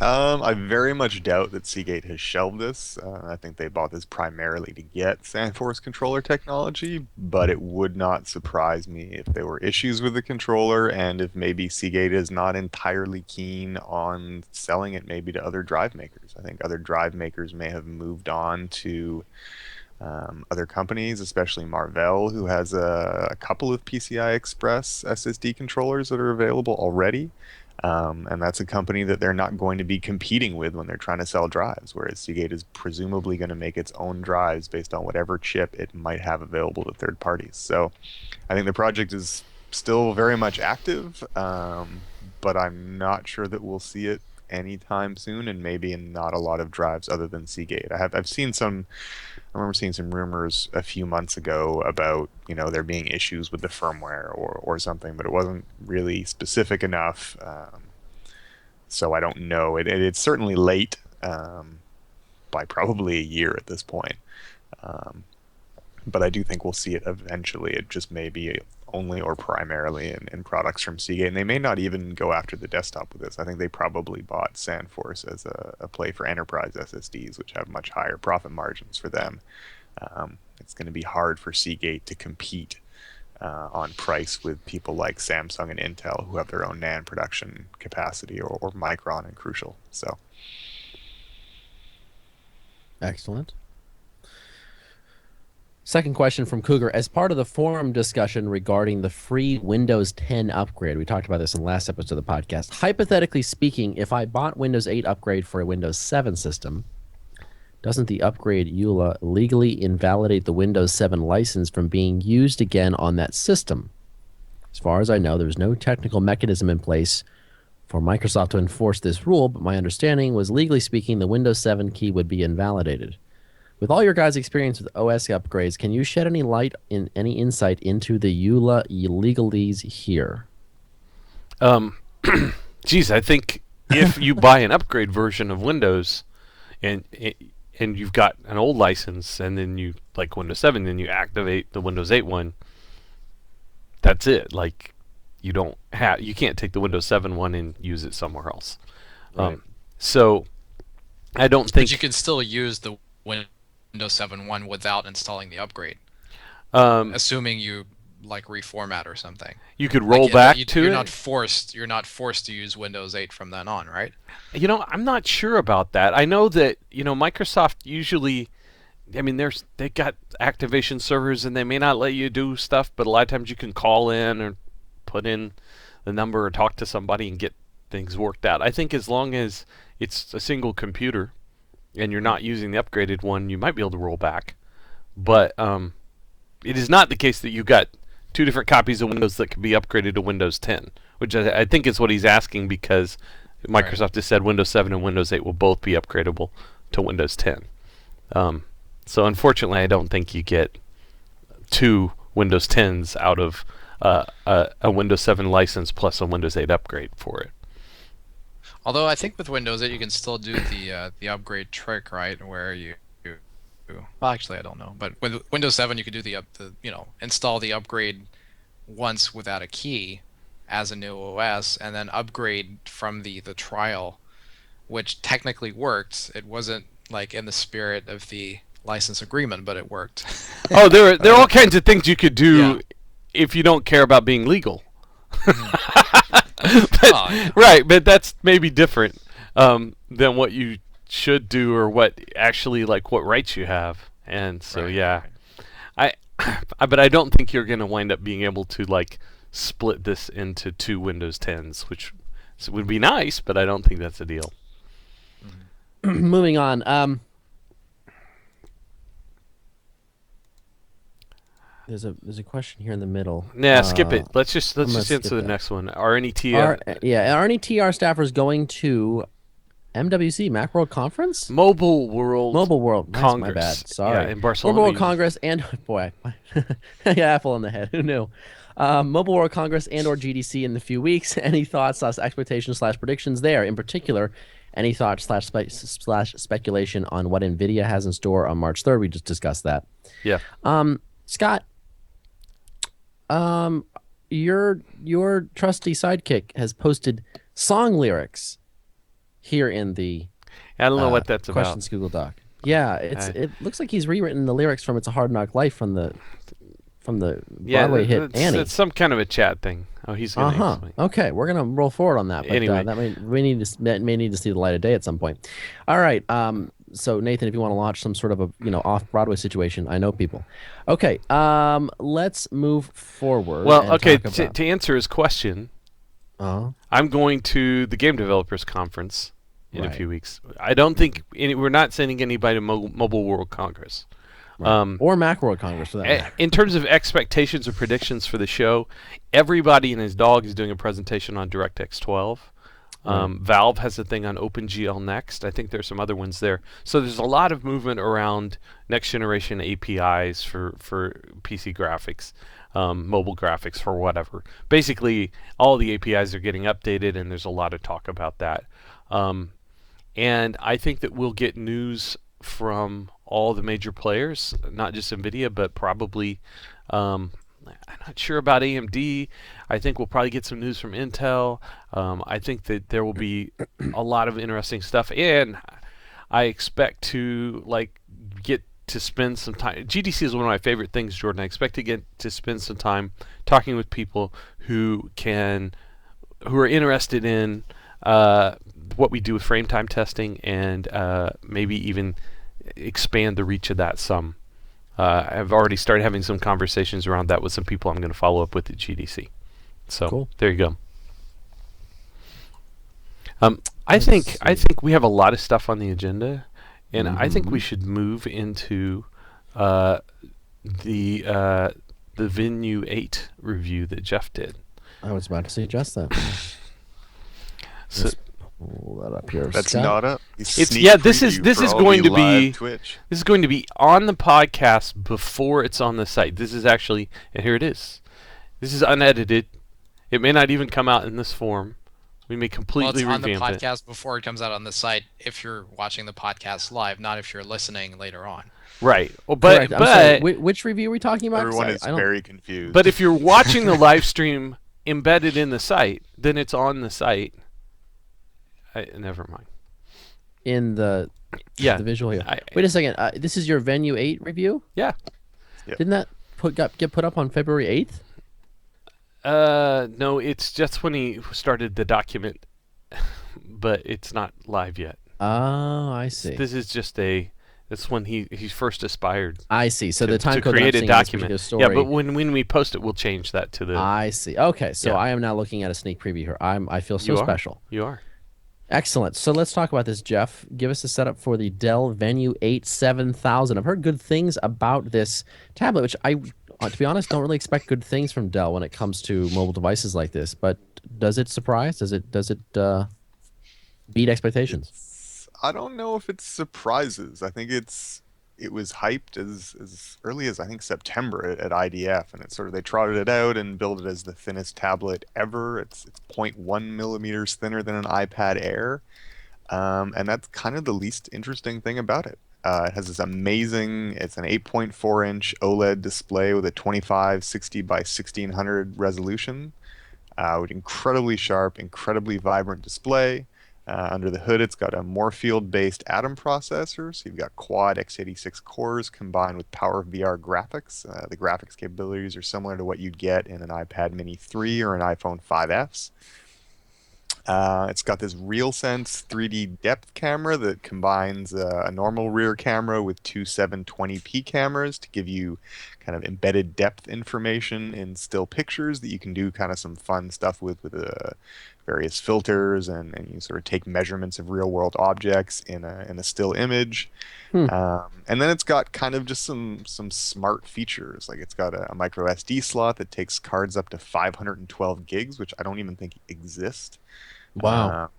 I very much doubt that Seagate has shelved this. I think they bought this primarily to get SandForce controller technology, but it would not surprise me if there were issues with the controller and if maybe Seagate is not entirely keen on selling it maybe to other drive makers. I think other drive makers may have moved on to other companies, especially Marvell, who has a couple of PCI Express SSD controllers that are available already. And that's a company that they're not going to be competing with when they're trying to sell drives, whereas Seagate is presumably going to make its own drives based on whatever chip it might have available to third parties. So I think the project is still very much active, but I'm not sure that we'll see it anytime soon, and maybe in not a lot of drives other than Seagate. I've seen some... I remember seeing some rumors a few months ago about, there being issues with the firmware or something, but it wasn't really specific enough. So I don't know. It's certainly late by probably a year at this point. But I do think we'll see it eventually. It just may be only or primarily in products from Seagate. And they may not even go after the desktop with this. I think they probably bought SandForce as a play for enterprise SSDs, which have much higher profit margins for them. It's going to be hard for Seagate to compete on price with people like Samsung and Intel, who have their own NAND production capacity, or Micron and Crucial. So, excellent. Second question from Cougar. As part of the forum discussion regarding the free Windows 10 upgrade, we talked about this in the last episode of the podcast. Hypothetically speaking, if I bought Windows 8 upgrade for a Windows 7 system, doesn't the upgrade EULA legally invalidate the Windows 7 license from being used again on that system? As far as I know, there's no technical mechanism in place for Microsoft to enforce this rule, but my understanding was, legally speaking, the Windows 7 key would be invalidated. With all your guys' experience with OS upgrades, can you shed any light in any insight into the EULA legalities here? Geez, I think if you buy an upgrade version of Windows and you've got an old license and then you like Windows 7, then you activate the Windows 8 one, that's it. Like you can't take the Windows 7 one and use it somewhere else. Right. So I don't think you can still use the Windows 7 one without installing the upgrade, assuming you reformat or something. You could roll back to it. You're not forced to use Windows 8 from then on, right? I'm not sure about that. I know that Microsoft usually, they got activation servers and they may not let you do stuff, but a lot of times you can call in or put in the number or talk to somebody and get things worked out. I think as long as it's a single computer and you're not using the upgraded one, you might be able to roll back. But it is not the case that you got two different copies of Windows that could be upgraded to Windows 10, which I think is what he's asking, because Microsoft has said Windows 7 and Windows 8 will both be upgradable to Windows 10. So unfortunately, I don't think you get two Windows 10s out of a Windows 7 license plus a Windows 8 upgrade for it. Although I think with Windows 8 you can still do the upgrade trick, right? Where you well, actually I don't know, but with Windows 7 you could do the install the upgrade once without a key as a new OS, and then upgrade from the trial, which technically worked. It wasn't in the spirit of the license agreement, but it worked. Oh, there are all kinds of things you could do if you don't care about being legal. Right, but that's maybe different than what you should do, or what actually what rights you have. And so Right. but I don't think you're going to wind up being able to like split this into 2 Windows 10s, which would be nice, but I don't think that's a deal. Moving on. There's a question here in the middle. Nah, skip it. Let's just gonna answer the skip next one. RNET. RNETR staffers going to MWC Macworld Conference. Mobile World Congress. My bad. Congress. Sorry. Yeah, in Barcelona. Mobile World Congress and boy, yeah, apple in the head. Who knew? Mobile World Congress and/or GDC in a few weeks. Any thoughts, expectations, predictions there? In particular, any thoughts / speculation on what NVIDIA has in store on March 3rd? We just discussed that. Yeah. Scott, your trusty sidekick has posted song lyrics here in the I don't know what that's questions about. Google Doc. Yeah, it looks like he's rewritten the lyrics from "It's a Hard Knock Life" from the Broadway hit Annie. It's some kind of a chat thing. Oh, he's gonna explain. Okay, we're gonna roll forward on that. But Anyway. that may need to see the light of day at some point. All right. So Nathan, if you want to launch some sort of a off Broadway situation, I know people. Okay. Let's move forward. Well, okay. Talk To answer his question, about, I'm going to the Game Developers Conference in a Right. few weeks. I don't think we're not sending anybody to Mobile World Congress. right. Or Macworld Congress for that matter. In terms of expectations or predictions for the show, everybody and his dog is doing a presentation on DirectX 12. Valve has a thing on OpenGL Next. I think there's some other ones there. So there's a lot of movement around next generation APIs for PC graphics, mobile graphics, for whatever. Basically, all the APIs are getting updated, and there's a lot of talk about that. And I think that we'll get news from all the major players, not just NVIDIA, but probably, I'm not sure about AMD. I think we'll probably get some news from Intel. I think that there will be a lot of interesting stuff, and I expect to get to spend some time. GDC is one of my favorite things, Jordan. I expect to get to spend some time talking with people who are interested in what we do with frame time testing, and maybe even expand the reach of that some. I've already started having some conversations around that with some people I'm going to follow up with at GDC. So Cool. There you go. I think we have a lot of stuff on the agenda, and I think we should move into the Venue 8 review that Jeff did. I was about to suggest that. So, Let's pull that up here. That's Scott? not up. this is going to be Twitch. This is going to be on the podcast before it's on the site. This is actually, and here it is. This is unedited. It may not even come out in this form. We may completely Well, it's on the revamp it. podcast before it comes out on the site if you're watching the podcast live, not if you're listening later on. Right. Well, but Correct. I'm sorry, which review are we talking about? Everyone 'Cause is I don't- very confused. But if you're watching the live stream embedded in the site, then it's on the site. Never mind. in the Yeah. visual here. Wait a second. This is your Venue 8 review? Yeah. Yep. Didn't that get put up on February 8th? No, it's just when he started the document, but it's not live yet. Oh, I see. This is just that's when he first aspired. I see. So to, the time to code create that I'm a seeing in this document. particular story. Yeah, but when we post it, we'll change that to the. I see. Okay, so Yeah. I am now looking at a sneak preview here. I feel so You are. special. You are. Excellent. So let's talk about this, Jeff. Give us a setup for the Dell Venue 8 7000. I've heard good things about this tablet, which I, to be honest, don't really expect good things from Dell when it comes to mobile devices like this. But does it surprise? Does it beat expectations? I don't know if it surprises. I think it was hyped as early as I think September at IDF, and they trotted it out and billed it as the thinnest tablet ever. It's 0.1 millimeters thinner than an iPad Air, and that's kind of the least interesting thing about it. It has this amazing. It's an 8.4-inch OLED display with a 2560 by 1600 resolution, with incredibly sharp, incredibly vibrant display. Under the hood, it's got a Moorfield-based Atom processor, so you've got quad x86 cores combined with PowerVR graphics. The graphics capabilities are similar to what you'd get in an iPad Mini 3 or an iPhone 5S. It's got this RealSense 3D depth camera that combines a normal rear camera with two 720p cameras to give you kind of embedded depth information in still pictures that you can do kind of some fun stuff with various filters, and you sort of take measurements of real world objects in a still image. Hmm. And then it's got kind of just some smart features. Like it's got a micro SD slot that takes cards up to 512 gigs, which I don't even think exist. Wow.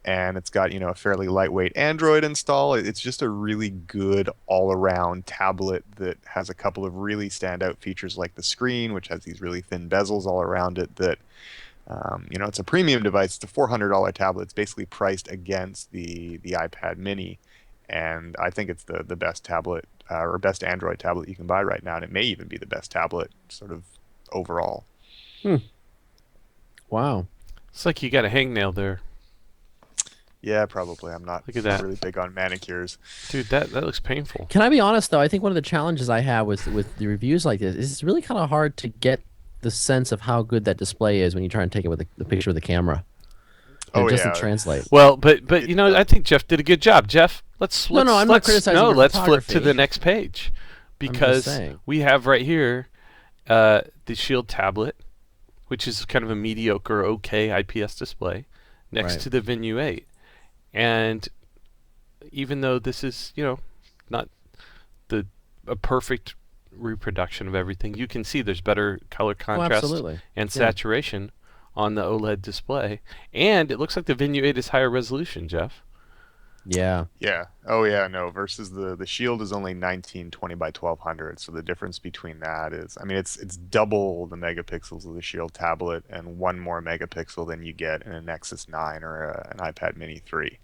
And it's got, a fairly lightweight Android install. It's just a really good all-around tablet that has a couple of really standout features like the screen, which has these really thin bezels all around it that, it's a premium device. It's a $400 tablet. It's basically priced against the iPad mini. And I think it's the best tablet or best Android tablet you can buy right now. And it may even be the best tablet sort of overall. Wow. It's like you got a hangnail there. Yeah, probably. I'm not Look at that. really big on manicures. Dude, that looks painful. Can I be honest though? I think one of the challenges I have with the reviews like this is it's really kind of hard to get the sense of how good that display is when you try and take it with the picture of the camera. Oh, It yeah. doesn't translate. Well, but I think Jeff did a good job. Jeff, let's No, I'm not criticizing your let's flip to photography. the next page, because saying. we have right here the Shield tablet, which is kind of a mediocre, okay IPS display, next Right. to the Venue 8. And even though this is, not a perfect reproduction of everything, you can see there's better color contrast absolutely. and Yeah. saturation on the OLED display. And it looks like the Venue 8 is higher resolution, Jeff. Yeah. Yeah. Oh, yeah. No. Versus the Shield is only 1920 by 1200. So the difference between that is, I mean, it's double the megapixels of the Shield tablet and one more megapixel than you get in a Nexus 9 or an iPad Mini 3.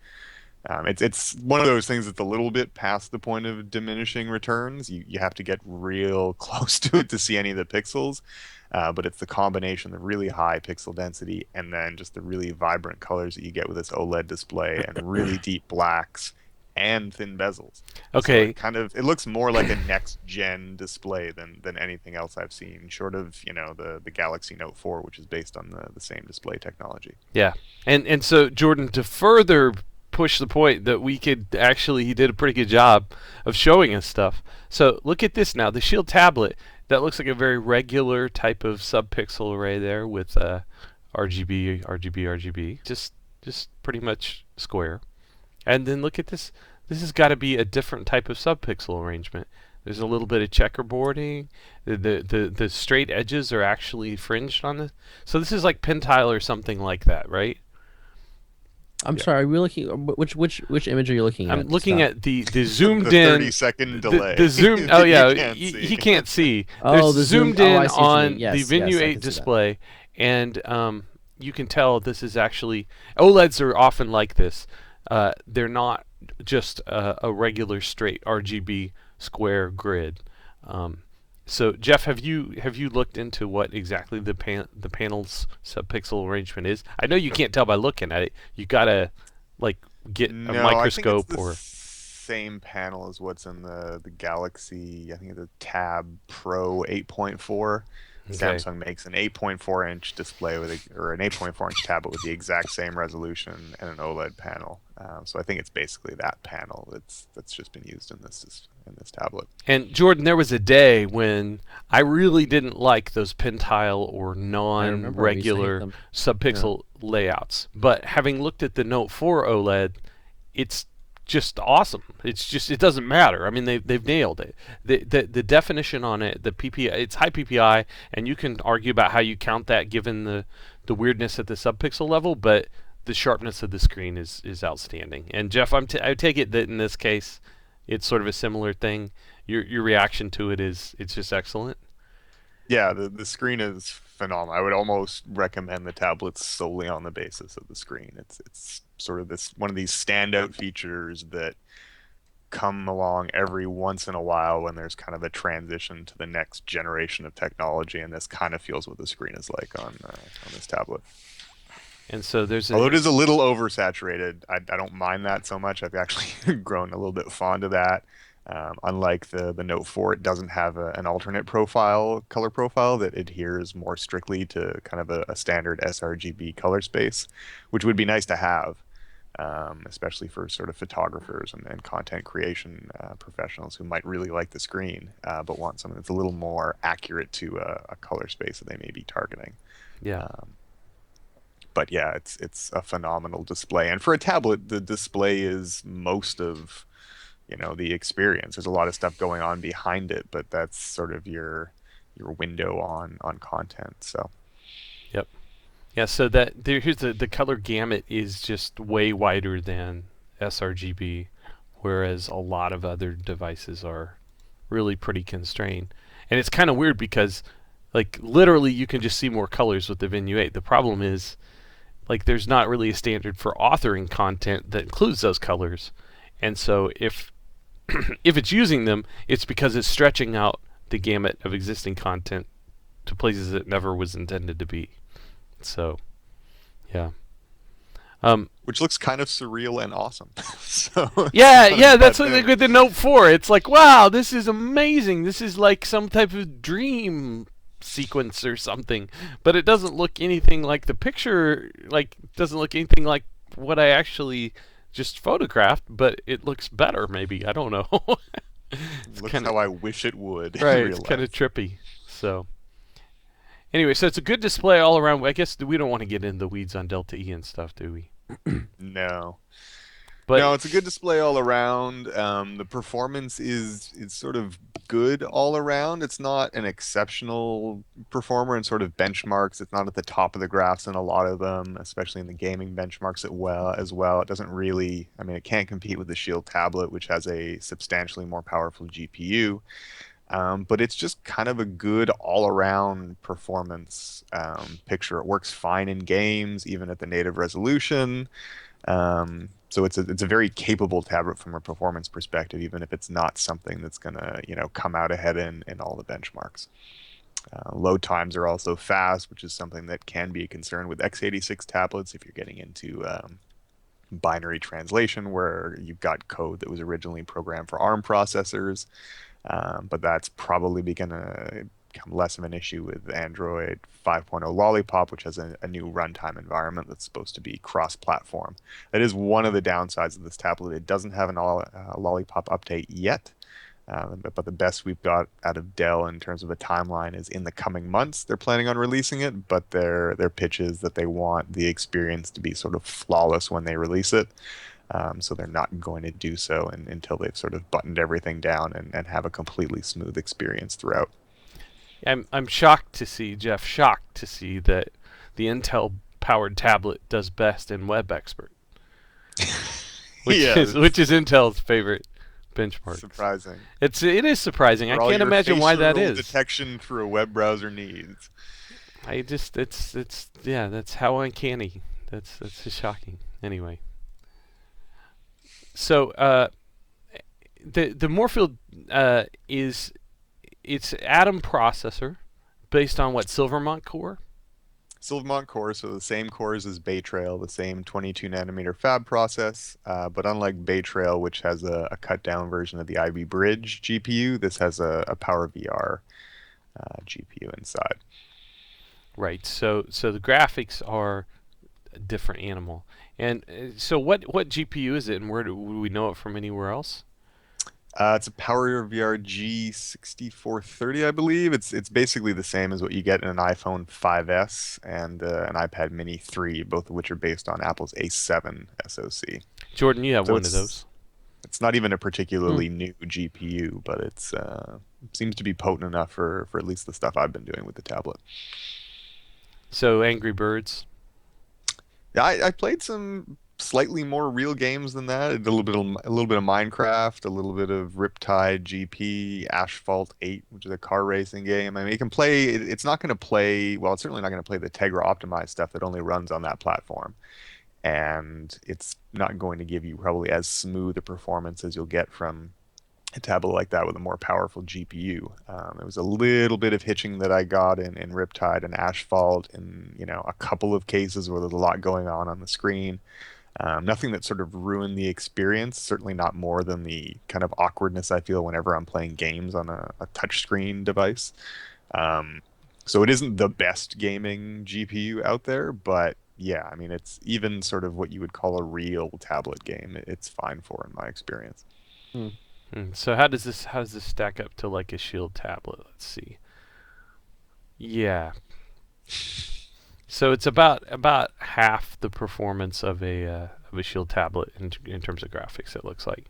It's one of those things that's a little bit past the point of diminishing returns. You have to get real close to it to see any of the pixels. But it's the combination of really high pixel density and then just the really vibrant colors that you get with this OLED display and really deep blacks and thin bezels. Okay. So it looks more like a next gen display than anything else I've seen, short of, the Galaxy Note 4, which is based on the same display technology. Yeah. And so, Jordan, to further push the point that he did a pretty good job of showing us stuff. So look at this now. The Shield tablet, that looks like a very regular type of subpixel array there with RGB. Just pretty much square. And then look at this. This has got to be a different type of subpixel arrangement. There's a little bit of checkerboarding. The straight edges are actually fringed on this. So this is like Pentile or something like that, right? I'm sorry. Are we looking? Which image are you looking at? I'm looking at the zoomed The in 30-second delay. The zoom. Oh yeah, You can't see. he can't see. Oh, There's the zoom- zoomed oh, in I see what you on mean. Yes, the Venue yes, I 8 can see that. display, and you can tell this is actually OLEDs are often like this. They're not just a regular straight RGB square grid. So Jeff, have you looked into what exactly the panel's subpixel arrangement is? I know you can't tell by looking at it. You gotta get a microscope I think or. it's the same panel as what's in the Galaxy. I think the Tab Pro 8.4. Okay. Samsung makes an 8.4 inch display or an 8.4 inch tablet with the exact same resolution and an OLED panel. So I think it's basically that panel that's just been used in this tablet. And Jordan, there was a day when I really didn't like those Pentile or remember we used to hate non-regular them. subpixel layouts. But having looked at the Note 4 OLED, it's just awesome. It doesn't matter. I mean, they've nailed it. The definition on it, the PPI, it's high PPI, and you can argue about how you count that given the weirdness at the subpixel level, but the sharpness of the screen is outstanding. And Jeff, I take it that in this case, it's sort of a similar thing. Your reaction to it is it's just excellent. Yeah, the screen is phenomenal. I would almost recommend the tablets solely on the basis of the screen. It's sort of one of these standout features that come along every once in a while when there's kind of a transition to the next generation of technology, and this kind of feels what the screen is like on this tablet. And so although it is a little oversaturated, I don't mind that so much. I've actually grown a little bit fond of that. Unlike the Note 4, it doesn't have an alternate color profile that adheres more strictly to kind of a standard sRGB color space, which would be nice to have, especially for sort of photographers and content creation professionals who might really like the screen, but want something that's a little more accurate to a color space that they may be targeting. Yeah. But yeah, it's a phenomenal display, and for a tablet, the display is most of the experience. There's a lot of stuff going on behind it, but that's sort of your window on content. So Yep. Yeah, so here's the color gamut is just way wider than sRGB, whereas a lot of other devices are really pretty constrained. And it's kind of weird because like literally you can just see more colors with the Venue 8. The problem is like there's not really a standard for authoring content that includes those colors. And so if it's using them, it's because it's stretching out the gamut of existing content to places it never was intended to be. So, yeah. Which looks kind of surreal and awesome. So yeah, that's what with the Note 4. It's like, wow, this is amazing. This is like some type of dream sequence or something. But it doesn't look anything like the picture. Like, doesn't look anything like what I actually just photographed, but it looks better maybe. I don't know. Looks how I wish it would. Right, it's kind of trippy. So anyway, so it's a good display all around. I guess we don't want to get into the weeds on Delta E and stuff, do we? No. But No, it's a good display all around. The performance is sort of good all around. It's not an exceptional performer in sort of benchmarks. It's not at the top of the graphs in a lot of them, especially in the gaming benchmarks as well. It doesn't really, I mean, it can't compete with the Shield tablet, which has a substantially more powerful GPU. But it's just kind of a good all-around performance picture. It works fine in games, even at the native resolution. So it's a very capable tablet from a performance perspective, even if it's not something that's gonna come out ahead in all the benchmarks. Load times are also fast, which is something that can be a concern with x86 tablets if you're getting into binary translation, where you've got code that was originally programmed for ARM processors. But that's probably going to become less of an issue with Android 5.0 Lollipop, which has a new runtime environment that's supposed to be cross-platform. That is one of the downsides of this tablet. It doesn't have a Lollipop update yet, but the best we've got out of Dell in terms of a timeline is in the coming months. They're planning on releasing it, but their pitch is that they want the experience to be sort of flawless when they release it. So they're not going to do so until they've sort of buttoned everything down and have a completely smooth experience throughout. I'm shocked to see, Jeff, shocked to see that the Intel-powered tablet does best in Web Expert, which is Intel's favorite benchmark. Surprising. It is surprising. I can't imagine why that is. Detection through a web browser needs. That's how uncanny. That's just shocking. Anyway. So the Moorfield it's Atom processor based on what, Silvermont core? Silvermont core, so the same cores as Bay Trail, the same 22 nanometer fab process, but unlike Bay Trail, which has a cut down version of the Ivy Bridge GPU, this has a PowerVR GPU inside. Right. So the graphics are a different animal. And so what GPU is it, and would we know it from anywhere else? It's a PowerVR G6430, I believe. It's basically the same as what you get in an iPhone 5S and an iPad Mini 3, both of which are based on Apple's A7 SoC. Jordan, you have one of those. It's not even a particularly new GPU, but it seems to be potent enough for at least the stuff I've been doing with the tablet. So Angry Birds. Yeah, I played some slightly more real games than that. A little bit of Minecraft, a little bit of Riptide GP, Asphalt 8, which is a car racing game. I mean, you can play. It's not going to play. Well, it's certainly not going to play the Tegra optimized stuff that only runs on that platform, and it's not going to give you probably as smooth a performance as you'll get from a tablet like that with a more powerful GPU. There was a little bit of hitching that I got in Riptide and Asphalt, in a couple of cases where there's a lot going on the screen. Nothing that sort of ruined the experience, certainly not more than the kind of awkwardness I feel whenever I'm playing games on a touchscreen device. Um, so it isn't the best gaming GPU out there, but yeah, I mean, it's even sort of what you would call a real tablet game. It's fine for in my experience. So how does this stack up to like a Shield tablet? Let's see. Yeah. So it's about half the performance of a Shield tablet in terms of graphics. It looks like.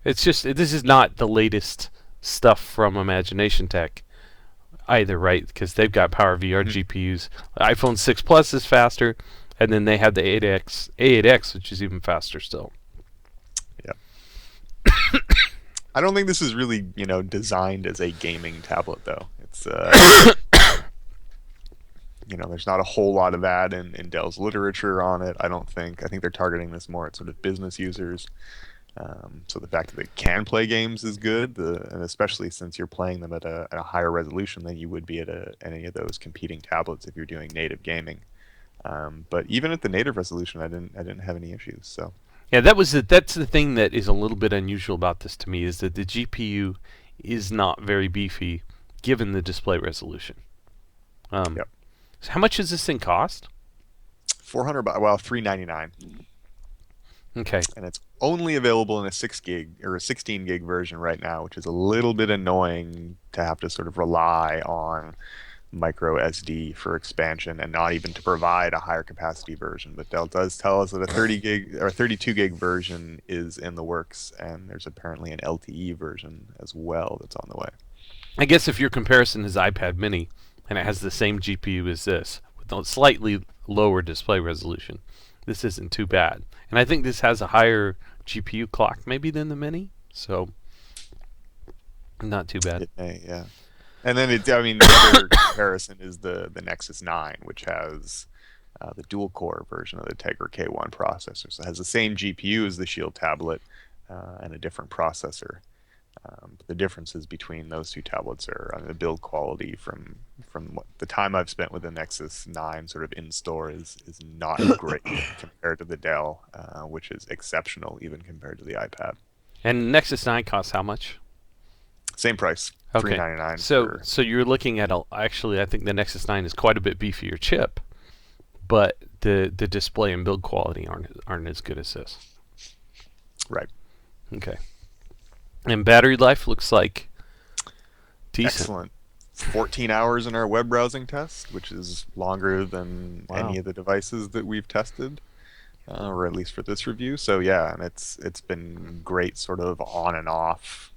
It's just this is not the latest stuff from Imagination Tech either, right? Because they've got PowerVR GPUs. The iPhone 6 Plus is faster, and then they have the A8X, which is even faster still. Yeah. I don't think this is really, designed as a gaming tablet, though. It's, there's not a whole lot of that in Dell's literature on it, I don't think. I think they're targeting this more at sort of business users. So the fact that they can play games is good, and especially since you're playing them at a higher resolution than you would be at any of those competing tablets if you're doing native gaming. But even at the native resolution, I didn't have any issues. So. Yeah, that's the thing that is a little bit unusual about this to me is that the GPU is not very beefy given the display resolution. Yep. So how much does this thing cost? $400, well, $399. Okay. And it's only available in a 6 gig or a 16 gig version right now, which is a little bit annoying to have to sort of rely on micro SD for expansion and not even to provide a higher capacity version. But Dell does tell us that a 30 gig or 32 gig version is in the works, and there's apparently an LTE version as well that's on the way. I guess if your comparison is iPad mini and it has the same GPU as this with a slightly lower display resolution, this isn't too bad. And I think this has a higher GPU clock maybe than the mini, so not too bad. It may, yeah. And then the other comparison is the Nexus 9, which has the dual-core version of the Tegra K1 processor. So it has the same GPU as the Shield tablet and a different processor. But the differences between those two tablets are the build quality from what the time I've spent with the Nexus 9 sort of in-store is not great compared to the Dell, which is exceptional even compared to the iPad. And Nexus 9 costs how much? Same price. Okay. $399. So you're looking at actually I think the Nexus 9 is quite a bit beefier chip, but the display and build quality aren't as good as this. Right. Okay. And battery life looks like decent. Excellent. 14 hours in our web browsing test, which is longer than any of the devices that we've tested, or at least for this review. So yeah, and it's been great sort of on and off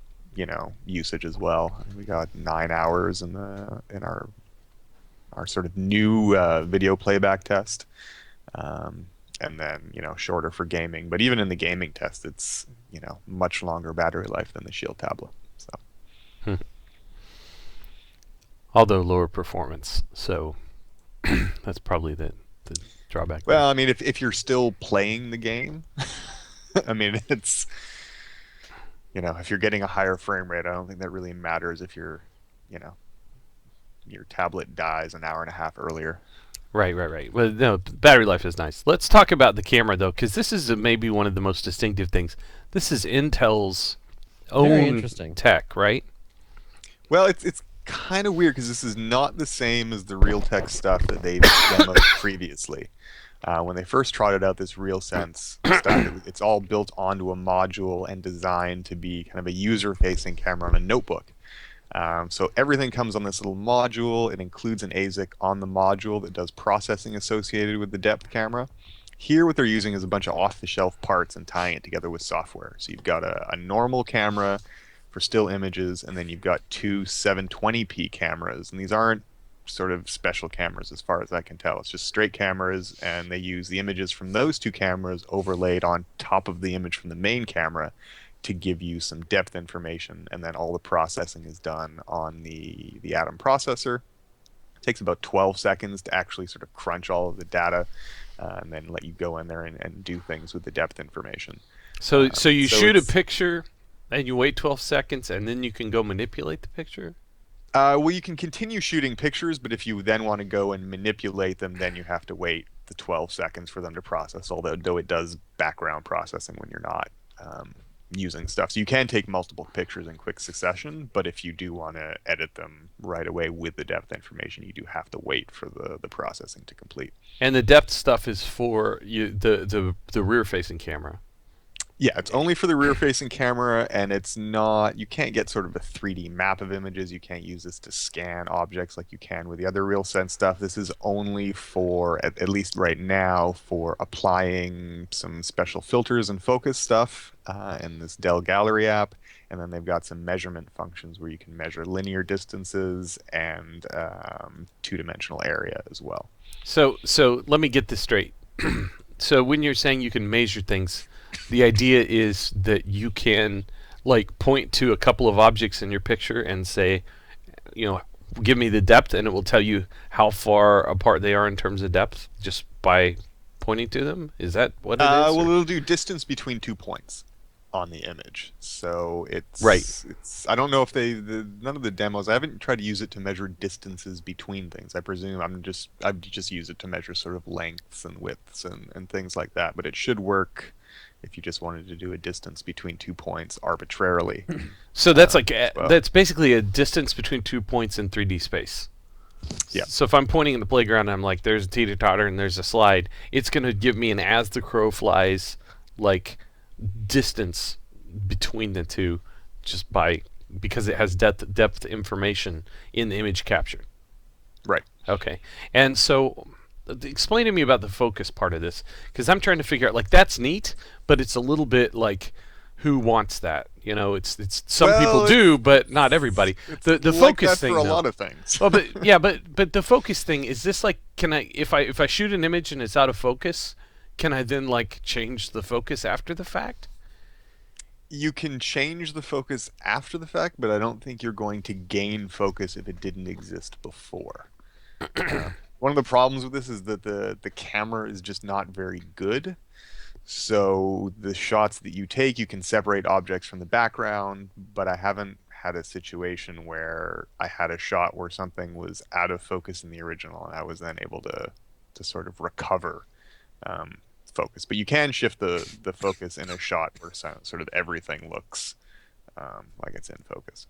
usage as well. We got 9 hours in our sort of new video playback test, and then shorter for gaming. But even in the gaming test, it's much longer battery life than the Shield tablet. So, although lower performance, so that's probably the drawback. Well, I mean, if you're still playing the game, I mean it's. If you're getting a higher frame rate, I don't think that really matters if your tablet dies an hour and a half earlier. Right. Well, no, battery life is nice. Let's talk about the camera, though, because this is maybe one of the most distinctive things. This is Intel's own tech, right? Well, it's kind of weird because this is not the same as the Realtek stuff that they've demoed previously. When they first trotted out this RealSense stuff, it's all built onto a module and designed to be kind of a user-facing camera on a notebook. So everything comes on this little module. It includes an ASIC on the module that does processing associated with the depth camera. Here what they're using is a bunch of off-the-shelf parts and tying it together with software. So you've got a normal camera for still images, and then you've got two 720p cameras. And these aren't sort of special cameras as far as I can tell. It's just straight cameras, and they use the images from those two cameras overlaid on top of the image from the main camera to give you some depth information, and then all the processing is done on the Atom processor. It takes about 12 seconds to actually sort of crunch all of the data and then let you go in there and do things with the depth information. So you shoot a picture and you wait 12 seconds and then you can go manipulate the picture? Well, you can continue shooting pictures, but if you then want to go and manipulate them, then you have to wait the 12 seconds for them to process, although it does background processing when you're not using stuff. So you can take multiple pictures in quick succession, but if you do want to edit them right away with the depth information, you do have to wait for the processing to complete. And the depth stuff is for the rear-facing camera. Yeah, it's only for the rear-facing camera, and it's not, you can't get sort of a 3D map of images. You can't use this to scan objects like you can with the other RealSense stuff. This is only for, at least right now, for applying some special filters and focus stuff in this Dell Gallery app. And then they've got some measurement functions where you can measure linear distances and two-dimensional area as well. So let me get this straight. So when you're saying you can measure things, the idea is that you can like point to a couple of objects in your picture and say, give me the depth, and it will tell you how far apart they are in terms of depth just by pointing to them. Is that what it is? Well, it'll do distance between 2 points on the image. So it's right. It's, I don't know if none of the demos. I haven't tried to use it to measure distances between things. I presume I've just used it to measure sort of lengths and widths and things like that. But it should work if you just wanted to do a distance between 2 points arbitrarily. So that's that's basically a distance between 2 points in 3D space. Yeah. So if I'm pointing in the playground and I'm like, there's a teeter-totter and there's a slide, it's going to give me an as the crow flies like distance between the two just because it has depth information in the image captured. Right. Okay. And so explain to me about the focus part of this, because I'm trying to figure out, like, that's neat, but it's a little bit like, who wants that? It's some people do, but not everybody. The like focus that thing for a though. lot of things. Well, but the focus thing, is this like, can I if I shoot an image and it's out of focus, can I then like change the focus after the fact? You can change the focus after the fact, but I don't think you're going to gain focus if it didn't exist before. One of the problems with this is that the camera is just not very good. So the shots that you take, you can separate objects from the background, but I haven't had a situation where I had a shot where something was out of focus in the original, and I was then able to sort of recover focus. But you can shift the focus in a shot where sort of everything looks like it's in focus.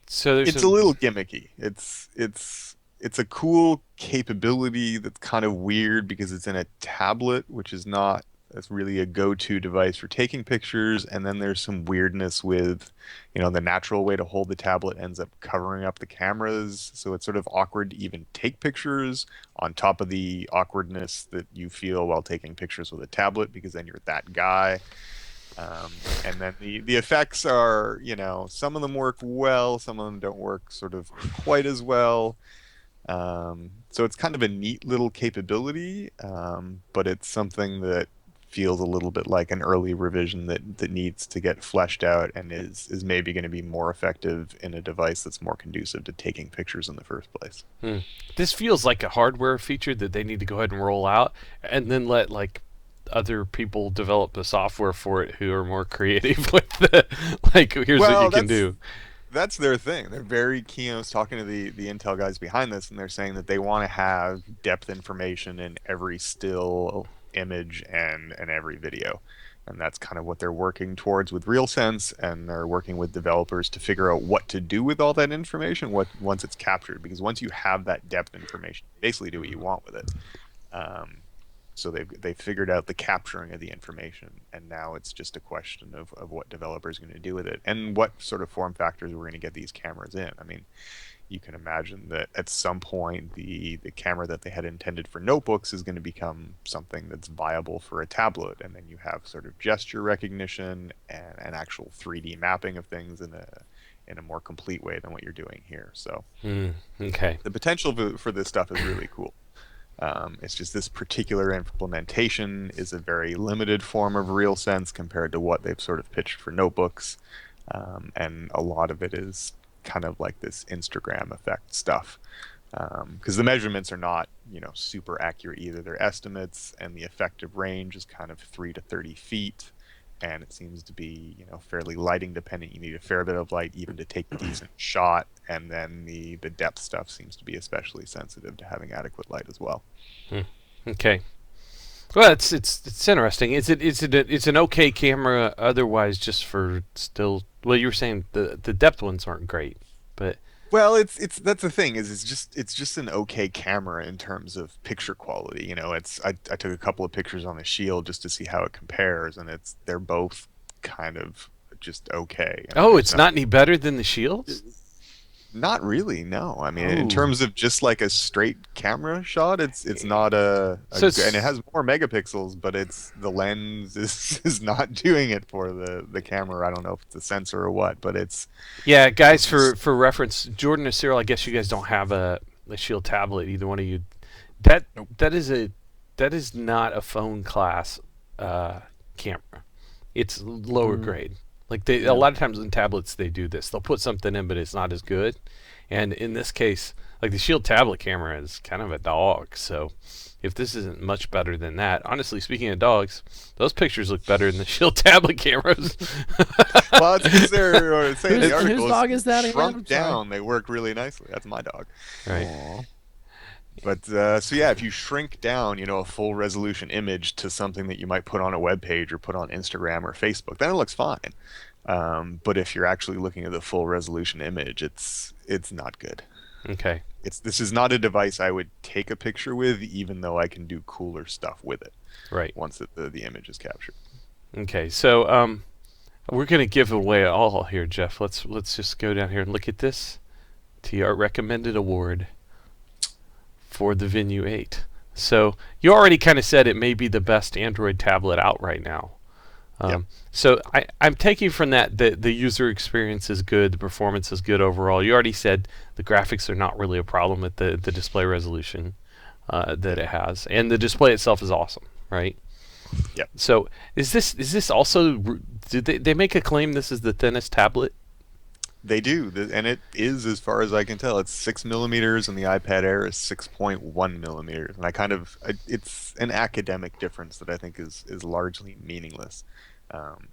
So it's a little gimmicky. It's a cool capability that's kind of weird because it's in a tablet, which is not really a go-to device for taking pictures. And then there's some weirdness with, the natural way to hold the tablet ends up covering up the cameras. So it's sort of awkward to even take pictures on top of the awkwardness that you feel while taking pictures with a tablet, because then you're that guy. And then the effects are, some of them work well, some of them don't work sort of quite as well. So it's kind of a neat little capability, but it's something that feels a little bit like an early revision that needs to get fleshed out and is maybe going to be more effective in a device that's more conducive to taking pictures in the first place. This feels like a hardware feature that they need to go ahead and roll out and then let like other people develop the software for it who are more creative with here's what you can do. That's their thing. They're very keen. I was talking to the Intel guys behind this, and they're saying that they want to have depth information in every still image and every video. And that's kind of what they're working towards with RealSense, and they're working with developers to figure out what to do with all that information once it's captured. Because once you have that depth information, basically do what you want with it. So they've figured out the capturing of the information, and now it's just a question of what developers are going to do with it and what sort of form factors we're going to get these cameras in. I mean, you can imagine that at some point the camera that they had intended for notebooks is going to become something that's viable for a tablet, and then you have sort of gesture recognition and an actual 3D mapping of things in a more complete way than what you're doing here. So okay, the potential for this stuff is really cool. It's just this particular implementation is a very limited form of RealSense compared to what they've sort of pitched for notebooks, and a lot of it is kind of like this Instagram effect stuff, because the measurements are not super accurate either. They're estimates, and the effective range is kind of 3 to 30 feet, and it seems to be, fairly lighting dependent. You need a fair bit of light even to take a decent shot, and then the depth stuff seems to be especially sensitive to having adequate light as well. Okay. Well, it's interesting. It's an okay camera otherwise, just for still. Well, you were saying the depth ones aren't great, but Well, it's that's the thing is it's just an okay camera in terms of picture quality. I took a couple of pictures on the Shield just to see how it compares, and they're both kind of just okay. It's not any better than the Shields. Not really, no. I mean, in terms of just like a straight camera shot, it's not and it has more megapixels, but the lens is not doing it for the camera. I don't know if it's a sensor or what, but it's guys. For reference, Jordan or Cyril, I guess you guys don't have a Shield tablet, either one of you. That is not a phone class camera. It's lower grade. Like a lot of times in tablets they do this. They'll put something in, but it's not as good. And in this case, like the Shield tablet camera is kind of a dog. So if this isn't much better than that, honestly, speaking of dogs, those pictures look better than the Shield tablet cameras. Well, it's because they're saying the article whose dog is that again? shrunk down. They work really nicely. That's my dog. Right. Aww. But if you shrink down, a full resolution image to something that you might put on a web page or put on Instagram or Facebook, then it looks fine. But if you're actually looking at the full resolution image, it's not good. Okay. This is not a device I would take a picture with, even though I can do cooler stuff with it. Right. Once the image is captured. Okay. So we're gonna give away all here, Jeff. Let's just go down here and look at this. TR recommended award for the Venue 8. So you already kind of said it may be the best Android tablet out right now. Yep. So I'm taking from that the user experience is good, the performance is good overall. You already said the graphics are not really a problem with the display resolution that it has, and the display itself is awesome, right? Yep. So is this also? Did they make a claim this is the thinnest tablet? They do, and it is, as far as I can tell. It's 6 millimeters, and the iPad Air is 6.1 millimeters. And it's an academic difference that I think is largely meaningless.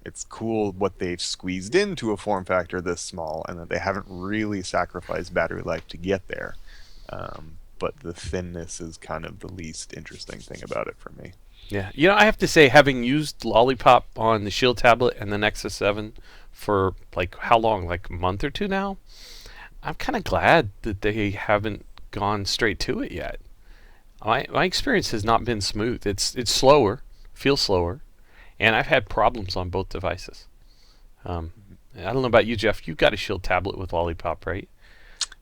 It's cool what they've squeezed into a form factor this small, and that they haven't really sacrificed battery life to get there. But the thinness is kind of the least interesting thing about it for me. Yeah, I have to say, having used Lollipop on the Shield tablet and the Nexus 7 for like how long, like a month or two now, I'm kind of glad that they haven't gone straight to it yet. My experience has not been smooth. It's slower, feels slower, and I've had problems on both devices. I don't know about you, Jeff. You got a Shield tablet with Lollipop, right?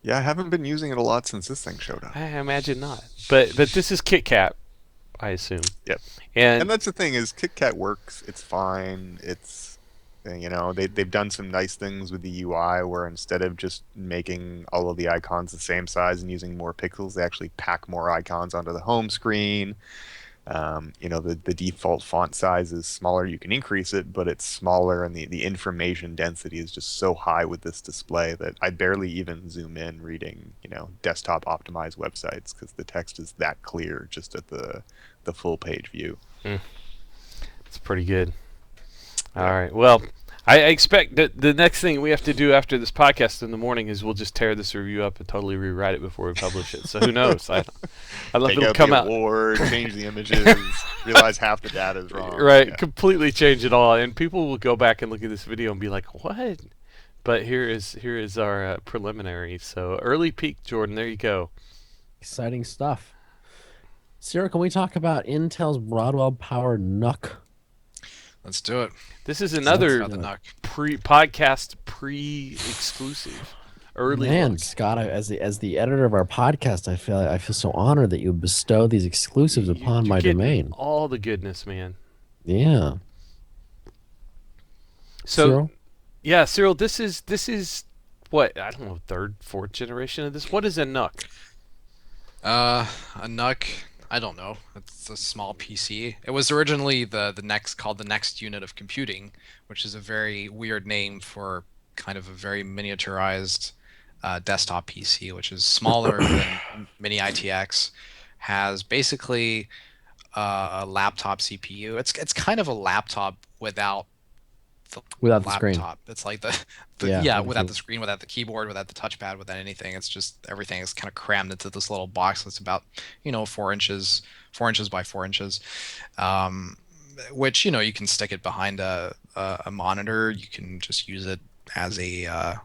Yeah, I haven't been using it a lot since this thing showed up. I imagine not. But this is KitKat, I assume. Yep. And that's the thing is KitKat works. It's fine. It's they've done some nice things with the UI where instead of just making all of the icons the same size and using more pixels, they actually pack more icons onto the home screen. The default font size is smaller. You can increase it, but it's smaller, and the information density is just so high with this display that I barely even zoom in reading, desktop optimized websites because the text is that clear just at the full page view. It's pretty good. All right. Well, I expect that the next thing we have to do after this podcast in the morning is we'll just tear this review up and totally rewrite it before we publish it. So who knows? I don't know if it'll come out. Change the images, realize half the data is wrong. Right. Yeah. Completely change it all, and people will go back and look at this video and be like, "What?" But here is our preliminary. So early peek, Jordan. There you go. Exciting stuff. Sarah, can we talk about Intel's Broadwell-powered NUC? Let's do it. This is another podcast exclusive. Early Man, look. Scott, as the editor of our podcast, I feel so honored that you bestow these exclusives upon my domain. All the goodness, man. Yeah. So, Cyril? yeah, Cyril, this is what, I don't know, third, fourth generation of this. What is a NUC? A NUC, I don't know. It's a small PC. It was originally the next unit of computing, which is a very weird name for kind of a very miniaturized desktop PC, which is smaller than Mini ITX, has basically a laptop CPU. It's kind of a laptop without without the screen. laptop. It's like the Yeah, without the screen, without the keyboard, without the touchpad, without anything. It's just everything is kind of crammed into this little box that's about 4 inches, 4 inches by 4 inches. Um, which you can stick it behind a monitor. You can just use it as a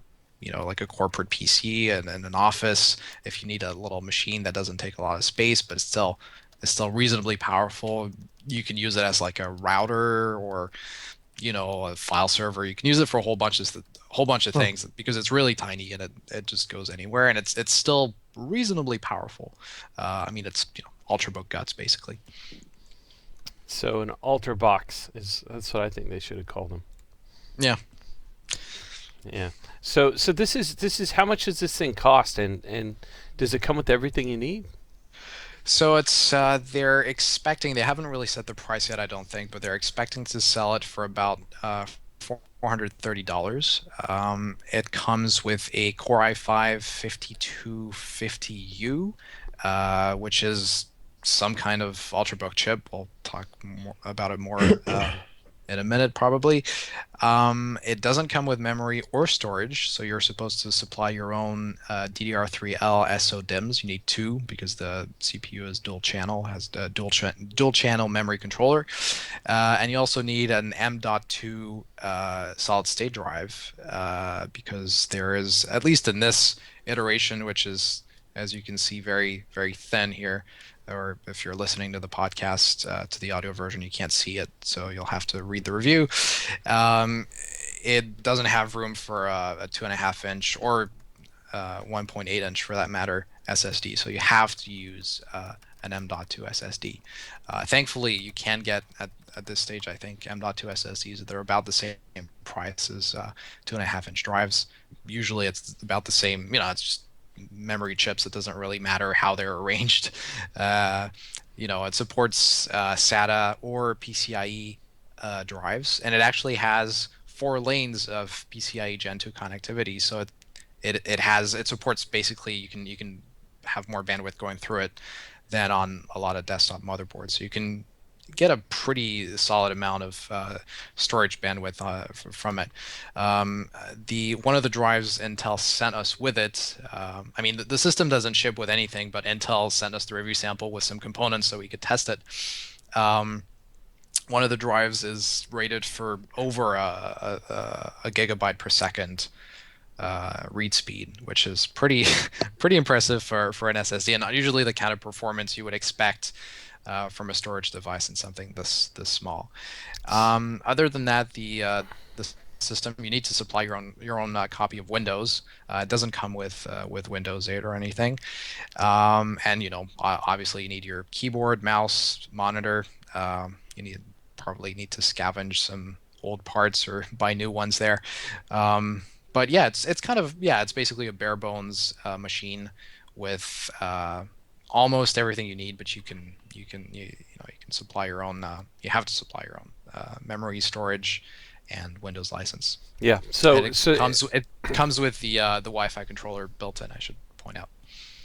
like a corporate PC and in an office if you need a little machine that doesn't take a lot of space, but it's still reasonably powerful. You can use it as like a router or a file server. You can use it for a whole bunch of things because it's really tiny and it just goes anywhere, and it's still reasonably powerful. I mean, it's ultrabook guts basically. So an ultrabox that's what I think they should have called them. Yeah. Yeah. So this is how much does this thing cost, and does it come with everything you need? So it's they haven't really set the price yet, I don't think, but they're expecting to sell it for about $430. It comes with a Core i5-5250U, which is some kind of ultrabook chip. We'll talk about it more in a minute, probably. It doesn't come with memory or storage, so you're supposed to supply your own DDR3L SODIMMs. You need two because the CPU is dual channel, has a dual channel memory controller, and you also need an M.2 solid state drive because there is, at least in this iteration, which is, as you can see, very very thin here. Or if you're listening to the podcast to the audio version, you can't see it, so you'll have to read the review. It doesn't have room for a 2.5-inch or 1.8 inch for that matter SSD, so you have to use an M.2 SSD. Thankfully, you can get at this stage, I think, M.2 SSDs. They're about the same price as 2.5-inch drives. Usually, it's about the same. It's just memory chips. It doesn't really matter how they're arranged. It supports SATA or PCIe drives, and it actually has 4 lanes of PCIe Gen 2 connectivity. So it supports, basically you can have more bandwidth going through it than on a lot of desktop motherboards. So you can get a pretty solid amount of storage bandwidth from it. One of the drives Intel sent us with it. I mean, the system doesn't ship with anything, but Intel sent us the review sample with some components so we could test it. One of the drives is rated for over a gigabyte per second read speed, which is pretty impressive for an SSD, and not usually the kind of performance you would expect from a storage device in something this small. Other than that, the system, you need to supply your own copy of Windows. It doesn't come with Windows 8 or anything. And obviously you need your keyboard, mouse, monitor. You probably need to scavenge some old parts or buy new ones there. But yeah, it's basically a bare bones machine with almost everything you need, but you can supply your own. You have to supply your own memory, storage, and Windows license. Yeah. It comes with the Wi-Fi controller built in, I should point out.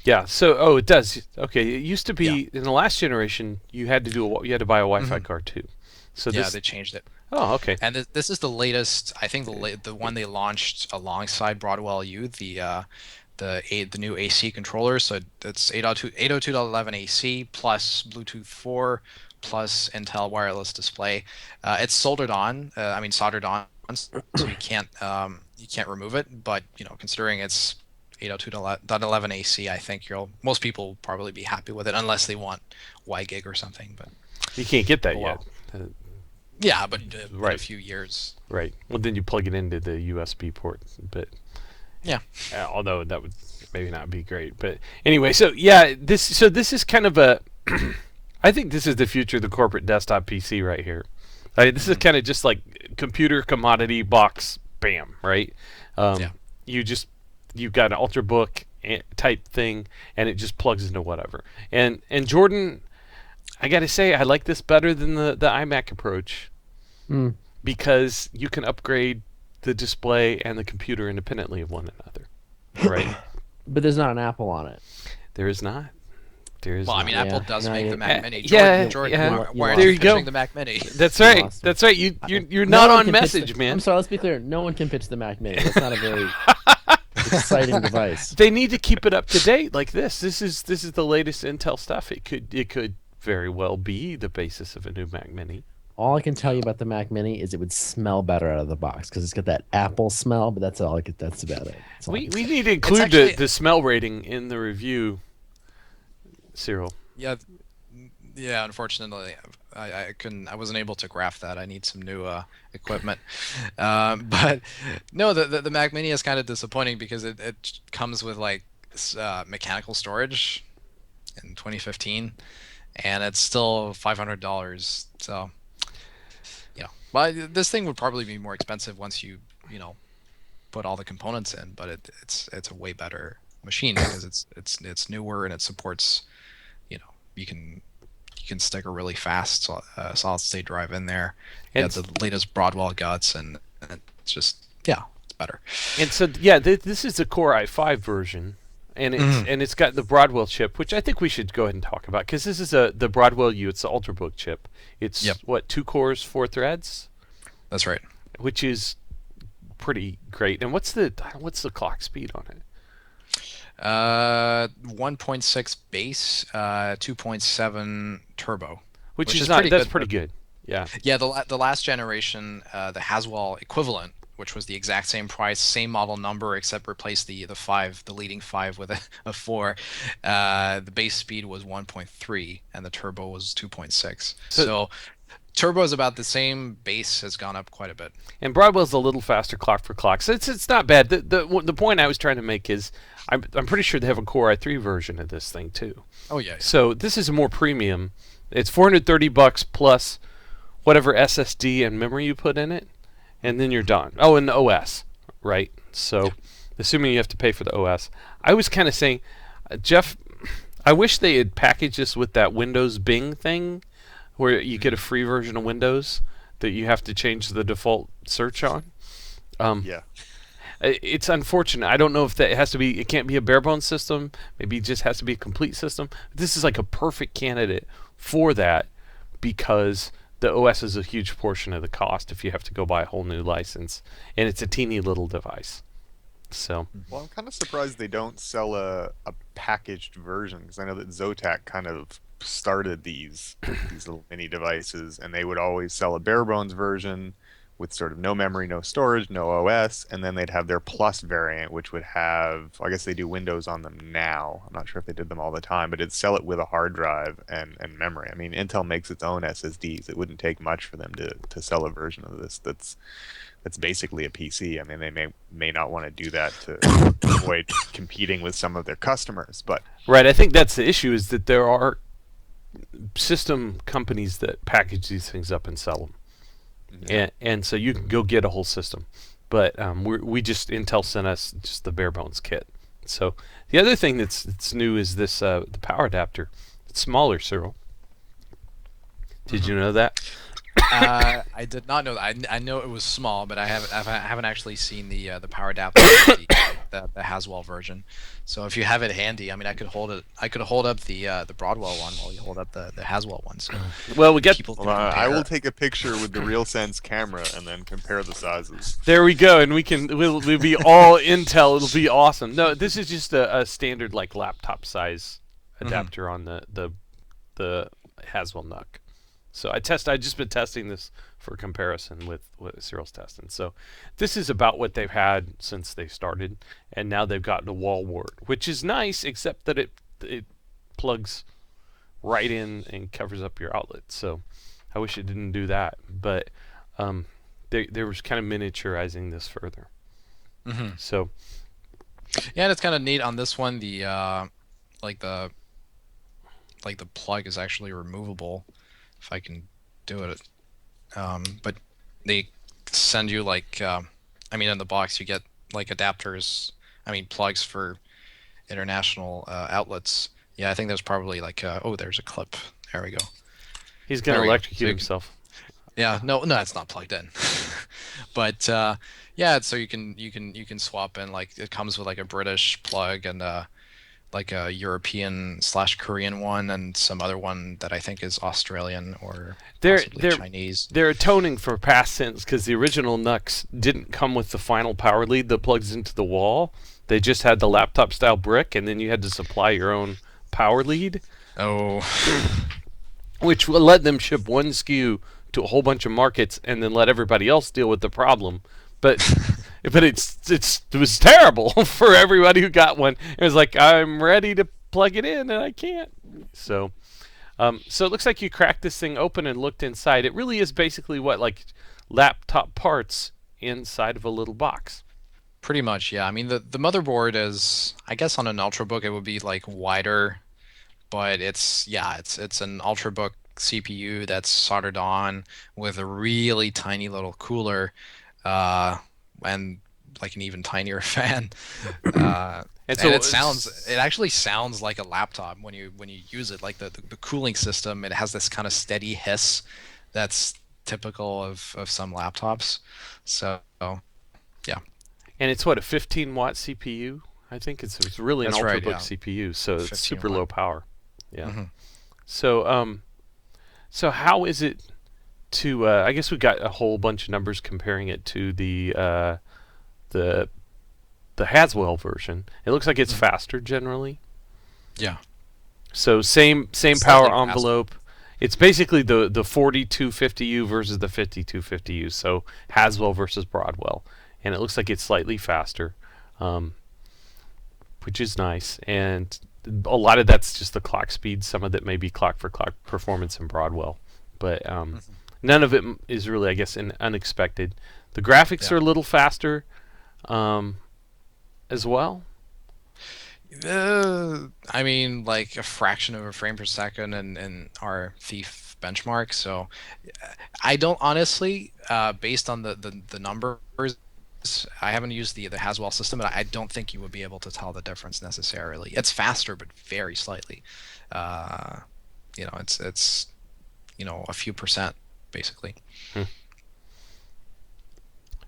Yeah. So it does. Okay. It used to be in the last generation you had to buy a Wi-Fi card too. So they changed it. Oh, okay. And this is the latest. I think the one they launched alongside Broadwell-U, the new AC controller. So it's 802.11 AC plus Bluetooth 4 plus Intel wireless display. It's soldered on. Soldered on, so you can't remove it. But considering it's 802.11 AC, I think most people will probably be happy with it, unless they want WiGig or something. But you can't get that yet. Yeah, but in a few years. Right. Well, then you plug it into the USB port, but yeah. Although that would maybe not be great, but anyway. So yeah, this is kind of a. I think this is the future of the corporate desktop PC right here. This is kind of just like computer commodity box, bam, right? You've got an ultrabook type thing, and it just plugs into whatever. And Jordan, I got to say, I like this better than the iMac approach. Because you can upgrade the display and the computer independently of one another, right? But there's not an Apple on it. There is not. There is Well, I not. mean, Apple does make the Mac Mini. Yeah, Jordan, yeah. why aren't There you you go. pitching the Mac Mini? That's right. Awesome. That's right. You're No not one on can pitch message, man. I'm sorry. Let's be clear. No one can pitch the Mac Mini. That's not a very exciting device. They need to keep it up to date like this. This is the latest Intel stuff. It could very well be the basis of a new Mac Mini. All I can tell you about the Mac Mini is it would smell better out of the box because it's got that Apple smell. But that's all. That's about it. We need to include actually, the smell rating in the review, Cyril. Yeah, unfortunately, I couldn't. I wasn't able to graph that. I need some new equipment. But no, the Mac Mini is kind of disappointing because it comes with like mechanical storage in 2015, and it's still $500. So, but this thing would probably be more expensive once you put all the components in. But it's a way better machine because it's newer and it supports. You can stick a really fast solid state drive in there. And the latest Broadwell guts, and it's just it's better. And so this is the Core i5 version, and it's got the Broadwell chip, which I think we should go ahead and talk about because this is the Broadwell U. It's the Ultrabook chip. It's what, 2 cores, 4 threads. That's right. Which is pretty great. And what's the clock speed on it? 1.6 base, 2.7 turbo, which is not that's pretty good. Yeah. Yeah, the last generation, the Haswell equivalent, which was the exact same price, same model number, except replace the leading 5 with a 4. The base speed was 1.3 and the turbo was 2.6. So turbo is about the same. Base has gone up quite a bit. And Broadwell's a little faster clock for clock, so it's not bad. The point I was trying to make is I'm pretty sure they have a Core i3 version of this thing too. Oh yeah. So this is a more premium. It's $430 plus whatever SSD and memory you put in it, and then you're done. Oh, and the OS, right? So assuming you have to pay for the OS, I was kind of saying, Jeff, I wish they had packaged this with that Windows Bing thing, where you get a free version of Windows that you have to change the default search on. It's unfortunate. I don't know if that has to be. It can't be a bare bones system. Maybe it just has to be a complete system. This is like a perfect candidate for that because the OS is a huge portion of the cost if you have to go buy a whole new license, and it's a teeny little device. So. Well, I'm kind of surprised they don't sell a packaged version because I know that Zotac kind of started these little mini devices, and they would always sell a bare bones version with sort of no memory, no storage, no OS, and then they'd have their Plus variant, which would have, I guess they do Windows on them now. I'm not sure if they did them all the time, but it'd sell it with a hard drive and memory. I mean, Intel makes its own SSDs. It wouldn't take much for them to sell a version of this that's basically a PC. I mean, they may not want to do that to avoid competing with some of their customers, but right. I think that's the issue, is that there are system companies that package these things up and sell them. And so you can go get a whole system, but Intel sent us just the bare bones kit. So the other thing that's new is this the power adapter. It's smaller, Cyril. Did you know that? I did not know that. I know it was small, but I haven't actually seen the power adapter, the Haswell version. So if you have it handy, I mean, I could hold up the Broadwell one while you hold up the Haswell one. So well, we get. I will take a picture with the RealSense camera and then compare the sizes. There we go, and we'll be all Intel. It'll be awesome. No, this is just a standard like laptop size adapter on the Haswell NUC. So I've just been testing this for comparison with what Cyril's testing. So this is about what they've had since they started, and now they've gotten a wall wart, which is nice, except that it plugs right in and covers up your outlet. So I wish it didn't do that, but they were kind of miniaturizing this further. So yeah, and it's kind of neat on this one. The plug is actually removable. If I can do it, but they send you in the box you get like adapters, plugs for international outlets. Yeah, I think there's probably there's a clip. There we go. He's gonna electrocute himself. Yeah, no, it's not plugged in. But yeah, so you can swap in, it comes with a British plug and like a European/Korean one, and some other one that I think is Australian or possibly Chinese. They're atoning for past sins because the original NUCs didn't come with the final power lead that plugs into the wall. They just had the laptop style brick, and then you had to supply your own power lead. Oh, which will let them ship one SKU to a whole bunch of markets and then let everybody else deal with the problem. But it was terrible for everybody who got one. It was like, I'm ready to plug it in and I can't. So it looks like you cracked this thing open and looked inside. It really is basically like laptop parts inside of a little box. Pretty much, yeah. I mean, the motherboard is, I guess on an Ultrabook it would be like wider, but it's an Ultrabook CPU that's soldered on with a really tiny little cooler, and like an even tinier fan. And it actually sounds like a laptop when you use it. Like the cooling system, it has this kind of steady hiss that's typical of some laptops. So yeah. And it's what, a 15-watt CPU? I think it's really an Ultrabook CPU, so it's super low power. Yeah. Mm-hmm. So how is it to? I guess we got a whole bunch of numbers comparing it to the Haswell version. It looks like it's faster generally. Yeah. So same power envelope. Faster. It's basically the 4250U versus the 5250U. So Haswell versus Broadwell, and it looks like it's slightly faster, which is nice. And a lot of that's just the clock speed. Some of it may be clock for clock performance in Broadwell, but none of it is really, I guess, unexpected. The graphics are a little faster as well. I mean, like a fraction of a frame per second in our Thief benchmark. So I don't honestly, based on the numbers, I haven't used the Haswell system, but I don't think you would be able to tell the difference necessarily. It's faster, but very slightly. It's a few percent basically.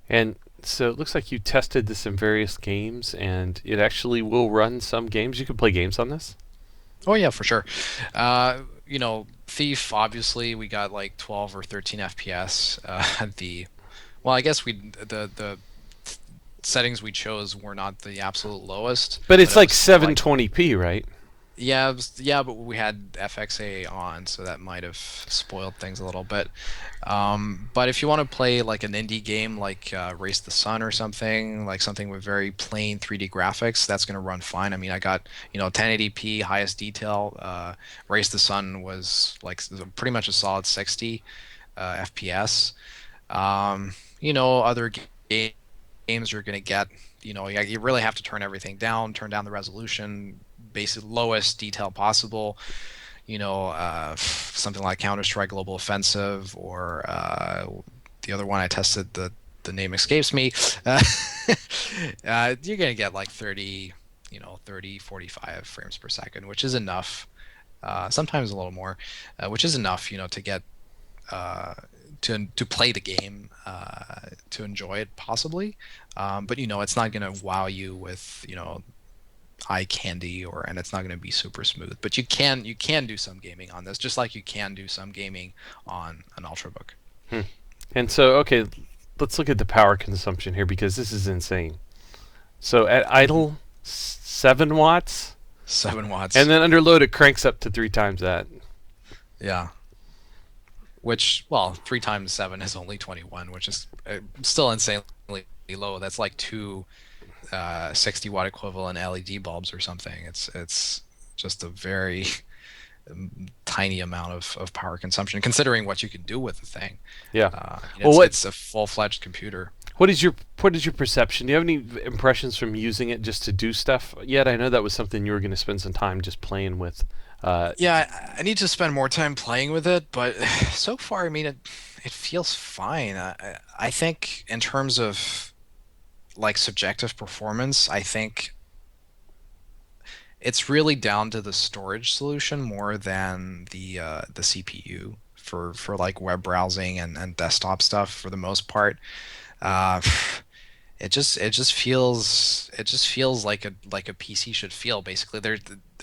And so it looks like you tested this in various games, and it actually will run some games. You can play games on this? Oh yeah, for sure. Thief, obviously we got like 12 or 13 FPS. I guess the settings we chose were not the absolute lowest. But it's like 720p, right? Yeah, but we had FXA on, so that might have spoiled things a little bit. But if you want to play like an indie game like Race the Sun or something, like something with very plain 3D graphics, that's going to run fine. I mean, I got 1080p highest detail. Race the Sun was like pretty much a solid 60 FPS. Other games you're going to get, you really have to turn everything down, turn down the resolution, basic lowest detail possible. Something like Counter-Strike Global Offensive, or the other one I tested, the name escapes me. You're gonna get like 30, 45 frames per second, which is enough. Sometimes a little more, which is enough, to get to play the game, to enjoy it possibly. But it's not gonna wow you with eye candy, and it's not going to be super smooth. But you can do some gaming on this, just like you can do some gaming on an Ultrabook. And so, okay, let's look at the power consumption here, because this is insane. So at idle, 7 watts. 7 watts. And then under load, it cranks up to 3 times that. Yeah. Which, 3 times 7 is only 21, which is still insanely low. That's like 2 60-watt equivalent LED bulbs or something. It's just a very tiny amount of power consumption, considering what you can do with the thing. Yeah. It's a full-fledged computer. What is your perception? Do you have any impressions from using it just to do stuff yet? I know that was something you were going to spend some time just playing with. Yeah, I need to spend more time playing with it, but so far, I mean, it feels fine. I think in terms of like subjective performance, I think it's really down to the storage solution more than the CPU for like web browsing and desktop stuff for the most part. it just feels like a PC should feel. Basically,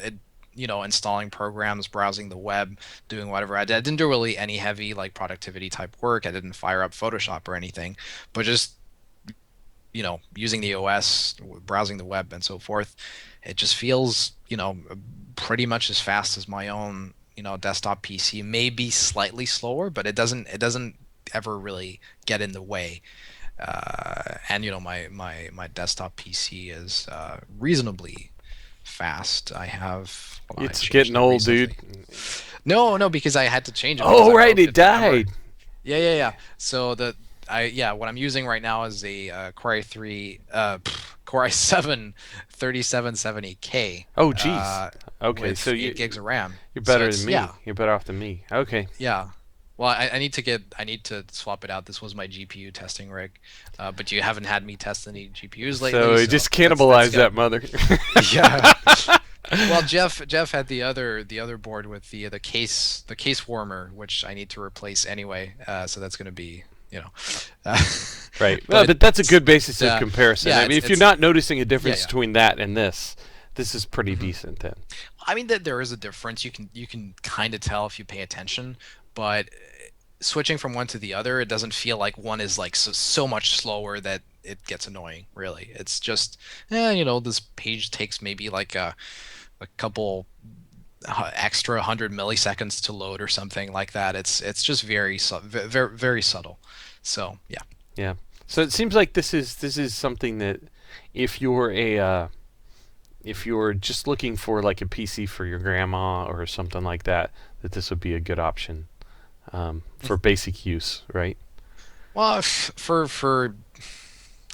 it, installing programs, browsing the web, doing whatever. I didn't do really any heavy like productivity type work. I didn't fire up Photoshop or anything, but just using the OS, browsing the web, and so forth. It just feels pretty much as fast as my own desktop PC. Maybe slightly slower, but it doesn't ever really get in the way. And my desktop PC is reasonably fast. I have. Hold on, I It's changed getting it old, recently. dude. No, because I had to change it because Oh, I right, broke it the number. died. Yeah. So what I'm using right now is a Core i7 3770K Oh, geez. Okay, with so 8 gigs of RAM. you're So better it's than me. yeah, You're better off than me. Okay. yeah. Well, I need to swap it out. This was my GPU testing rig, but you haven't had me test any GPUs So lately, it so just that's cannibalized good. that mother. Yeah. Well, Jeff had the other board with the case warmer, which I need to replace anyway. So that's going to be, uh, Right. Well, but but that's a good basis of uh, comparison. yeah, I mean, if you're it's not noticing a yeah, difference yeah. between that and this is pretty hmm decent then. I mean that there is a difference. You can kind of tell if you pay attention, but switching from one to the other, it doesn't feel like one is like so much slower that it gets annoying. Really, it's just, this page takes maybe like a couple extra 100 milliseconds to load or something like that. It's just very very subtle. So yeah. Yeah. So it seems like this is something that if you're if you're just looking for like a PC for your grandma or something like that, that this would be a good option for basic use, right? Well, for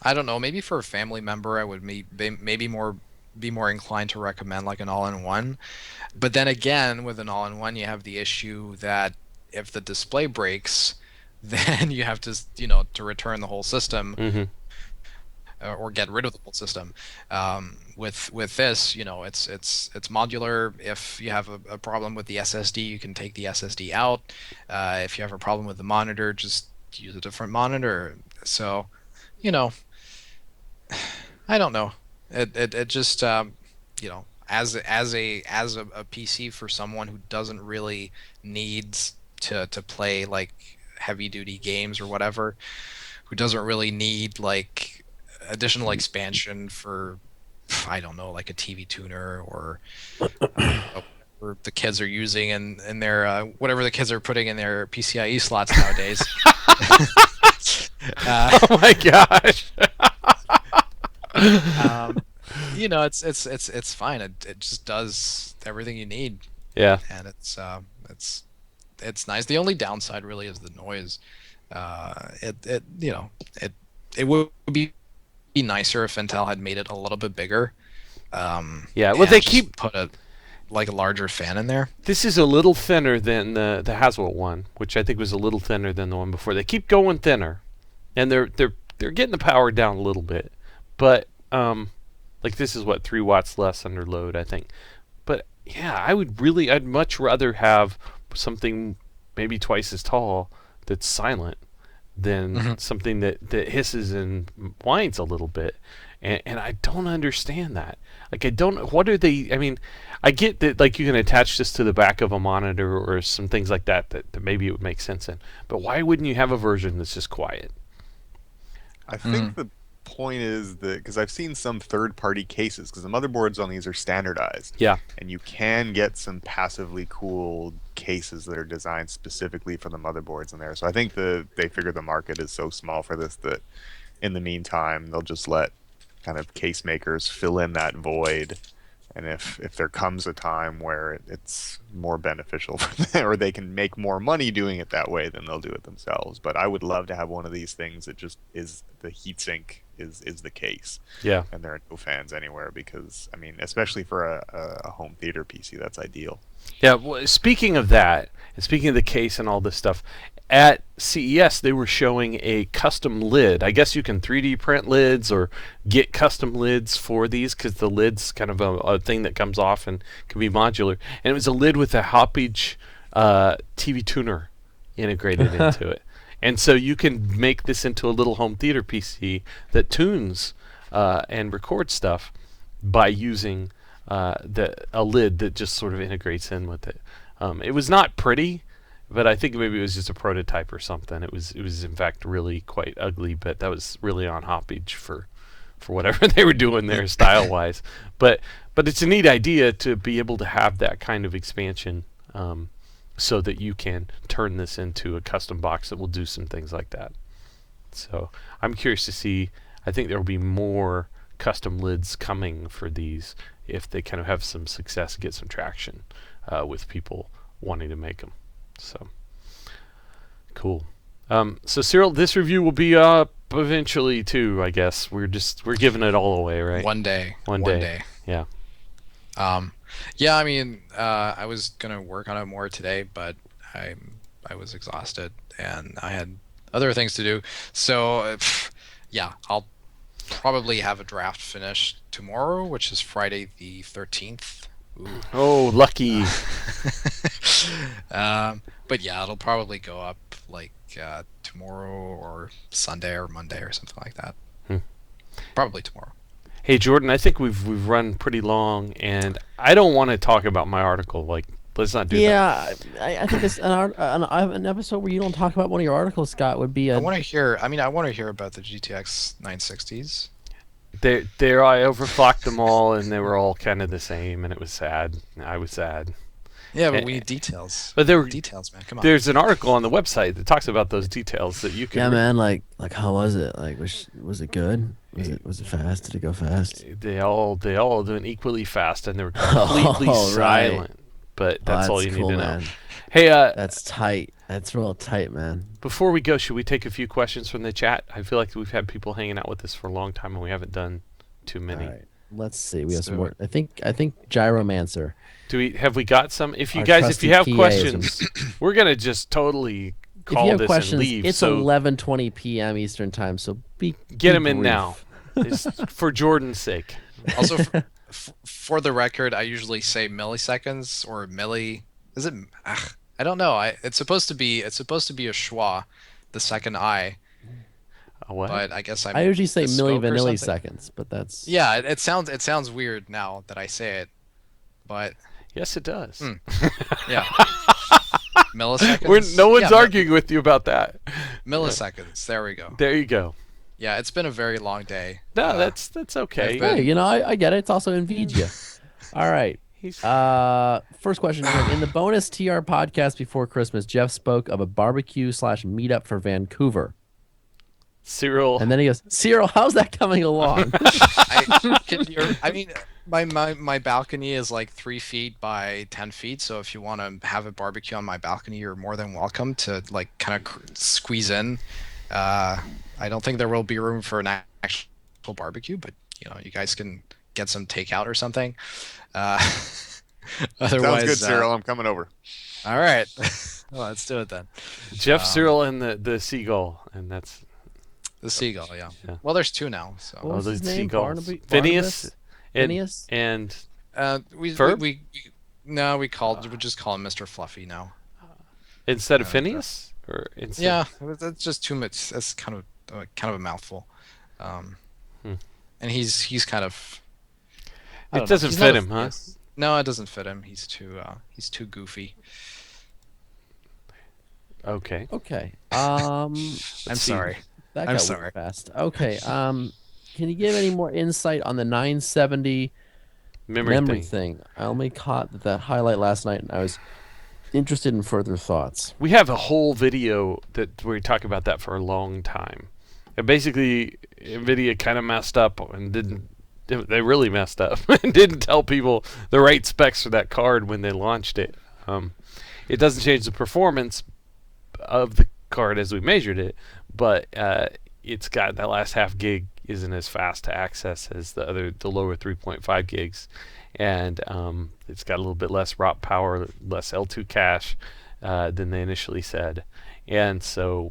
I don't know, maybe for a family member, I would maybe be more inclined to recommend like an all-in-one. But then again, with an all-in-one, you have the issue that if the display breaks, then you have to return the whole system, Mm-hmm. or get rid of the whole system. With this, it's modular. If you have a problem with the SSD, you can take the SSD out. If you have a problem with the monitor, just use a different monitor. So, you know, I don't know. It just as a PC for someone who doesn't really need to play like heavy duty games or whatever, who doesn't really need like additional expansion for, I don't know, like a TV tuner or whatever the kids are using in their whatever the kids are putting in their PCIe slots nowadays. uh, Oh my gosh. um, it's fine. It just does everything you need, Yeah. and it's nice. The only downside really is the noise. It would be nicer if Intel had made it a little bit bigger, Yeah. Well, they and keep just put a larger fan in there. this is a little thinner than the Haswell one, which I think was a little thinner than the one before. They keep going thinner, and they're getting the power down a little bit, but like this is what 3 watts less under load, I think. But yeah, I'd much rather have something maybe twice as tall that's silent than hmm something that hisses and whines a little bit. And I don't understand that. Like I don't. What are they? I mean, I get that like you can attach this to the back of a monitor or some things like that maybe it would make sense in. But why wouldn't you have a version that's just quiet? I hmm think the point is that because I've seen some third-party cases, because the motherboards on these are standardized, Yeah. and you can get some passively cooled cases that are designed specifically for the motherboards in there. So I think they figure the market is so small for this that in the meantime they'll just let kind of case makers fill in that void. And if there comes a time where it's more beneficial for them, or they can make more money doing it that way, then they'll do it themselves. But I would love to have one of these things that just is the heatsink is the case, Yeah. and there are no fans anywhere because I mean, especially for a home theater PC, that's ideal. Yeah, well, speaking of that, and speaking of the case and all this stuff, at CES they were showing a custom lid. I guess you can 3D print lids or get custom lids for these because the lid's kind of a thing that comes off and can be modular. And it was a lid with a Hoppage TV tuner integrated into it. And so you can make this into a little home theater PC that tunes and records stuff by using a lid that just sort of integrates in with it. It was not pretty, but I think maybe it was just a prototype or something. It was in fact really quite ugly, but that was really on Hoppage for whatever they were doing there style-wise. But it's a neat idea to be able to have that kind of expansion, so that you can turn this into a custom box that will do some things like that. So I'm curious to see. I think there will be more custom lids coming for these if they kind of have some success, get some traction with people wanting to make them. So cool. So Cyril, this review will be up eventually too, I guess. We're giving it all away, right? One day. One day. Yeah. Yeah, I mean, I was gonna work on it more today, but I was exhausted and I had other things to do. So yeah, I'll probably have a draft finished tomorrow, which is Friday the 13th. Ooh. Oh, lucky. But yeah, it'll probably go up like tomorrow or Sunday or Monday or something like that. Probably tomorrow. Hey Jordan, I think we've run pretty long, and I don't want to talk about my article. Like, let's not do that. Yeah, I think it's an episode where you don't talk about one of your articles, Scott, would be. I want to hear about the GTX 960s. I overclocked them all, and they were all kind of the same, and it was sad. I was sad. Yeah, but we need details. But there were details, man. Come on. There's an article on the website that talks about those details that you can. Yeah, man. Like how was it? Like, was it good? Was it fast? Did it go fast? They all doing equally fast, and they were completely silent. Right. But that's all you cool, need to know. Man. Hey, that's tight. That's real tight, man. Before we go, should we take a few questions from the chat? I feel like we've had people hanging out with us for a long time, and we haven't done too many. All right. Let's see. We have some more. I think Gyromancer. Have we got some? If you have questions, we're gonna just totally call this and leave. It's 11:20 p.m. Eastern time, so get them in now. It's for Jordan's sake. Also, for the record, I usually say milliseconds or milli. Is it? I don't know. It's supposed to be a schwa, the second I. What? But I guess I usually say milli-vanilli-seconds, but that's. Yeah, it sounds weird now that I say it, but. Yes, it does. Yeah. Milliseconds. No one's arguing with you about that. Milliseconds. There we go. There you go. Yeah, it's been a very long day. No, that's okay. Hey, I get it. It's also NVIDIA. All right. First question. In the bonus TR podcast before Christmas, Jeff spoke of a barbecue/meetup for Vancouver. Cyril. And then he goes, Cyril, how's that coming along? I mean, my balcony is like 3 feet by 10 feet. So if you want to have a barbecue on my balcony, you're more than welcome to like kind of squeeze in. I don't think there will be room for an actual barbecue, but you guys can get some takeout or something. Otherwise, sounds good, Cyril. I'm coming over. All right. Well, let's do it then. Jeff, Cyril, and the seagull, and that's. The seagull, yeah. Well, there's two now. So. What was his name? Phineas. And we just call him Mr. Fluffy now. Instead of Phineas, yeah, that's just too much. That's kind of a mouthful. And he's kind of. It doesn't fit him, huh? No, it doesn't fit him. He's too goofy. Okay. I'm sorry. I'm sorry. Fast. Okay. Can you give any more insight on the 970 memory thing? I only caught that highlight last night, and I was interested in further thoughts. We have a whole video where we talk about that for a long time. And basically, NVIDIA kind of messed up and they really messed up and didn't tell people the right specs for that card when they launched it. It doesn't change the performance of the card as we measured it, but it's got that last half gig isn't as fast to access as the lower 3.5 gigs, and it's got a little bit less ROP power, less L2 cache than they initially said. And so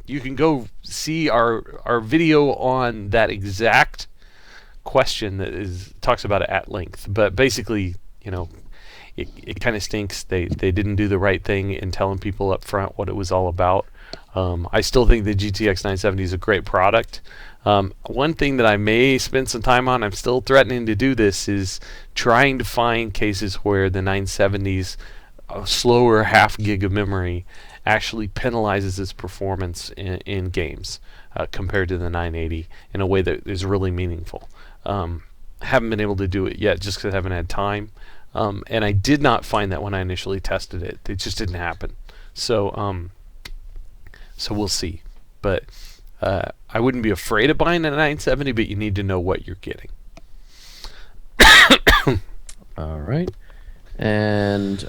you can go see our video on that exact question that talks about it at length. But basically, it kind of stinks. They didn't do the right thing in telling people up front what it was all about. I still think the GTX 970 is a great product. One thing that I may spend some time on, I'm still threatening to do this, is trying to find cases where the 970's slower half gig of memory actually penalizes its performance in games compared to the 980 in a way that is really meaningful. Haven't been able to do it yet just because I haven't had time. And I did not find that when I initially tested it. It just didn't happen. So we'll see. But I wouldn't be afraid of buying a 970, but you need to know what you're getting. All right. And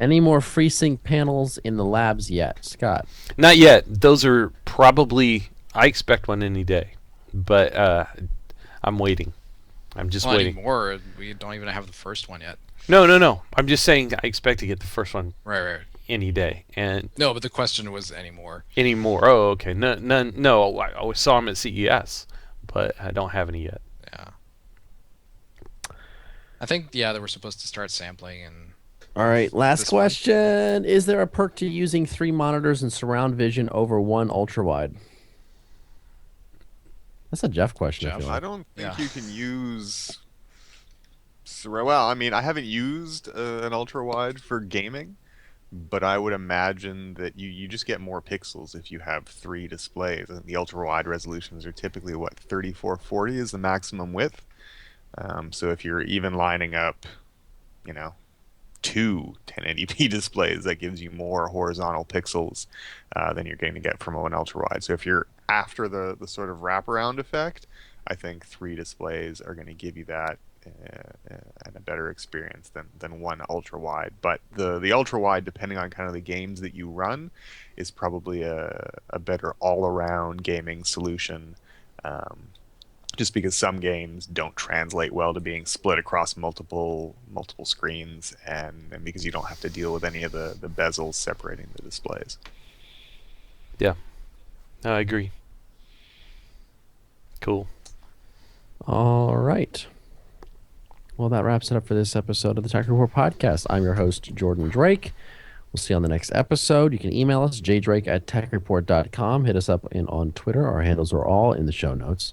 any more FreeSync panels in the labs yet, Scott? Not yet. Those are probably, I expect one any day. But I'm waiting. I'm just waiting. Anymore. We don't even have the first one yet. No. I'm just saying I expect to get the first one Right. any day. And no, but the question was anymore. Anymore. Oh, okay. None. No, I always saw them at CES, but I don't have any yet. Yeah. I think, they were supposed to start sampling. And all right, last question. Is there a perk to using 3 monitors and surround vision over 1 ultra-wide? That's a Jeff question. Jeff? I don't think you can use... Well, I mean, I haven't used an ultra-wide for gaming, but I would imagine that you just get more pixels if you have 3 displays. And the ultra-wide resolutions are typically, 3440 is the maximum width. So if you're even lining up, 2 1080p displays, that gives you more horizontal pixels than you're going to get from an ultra-wide. So if you're after the sort of wraparound effect, I think 3 displays are going to give you that and a better experience than 1 ultra-wide. But the ultra-wide, depending on kind of the games that you run, is probably a better all-around gaming solution. Just because some games don't translate well to being split across multiple screens, and because you don't have to deal with any of the bezels separating the displays. Yeah, I agree. Cool. All right. Well, that wraps it up for this episode of the Tech Report Podcast. I'm your host, Jordan Drake. We'll see you on the next episode. You can email us, jdrake@techreport.com. Hit us up on Twitter. Our handles are all in the show notes.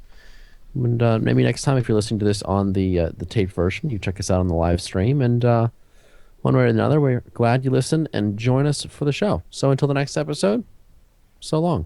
And maybe next time, if you're listening to this on the taped version, you check us out on the live stream. And one way or another, we're glad you listened and join us for the show. So until the next episode, so long.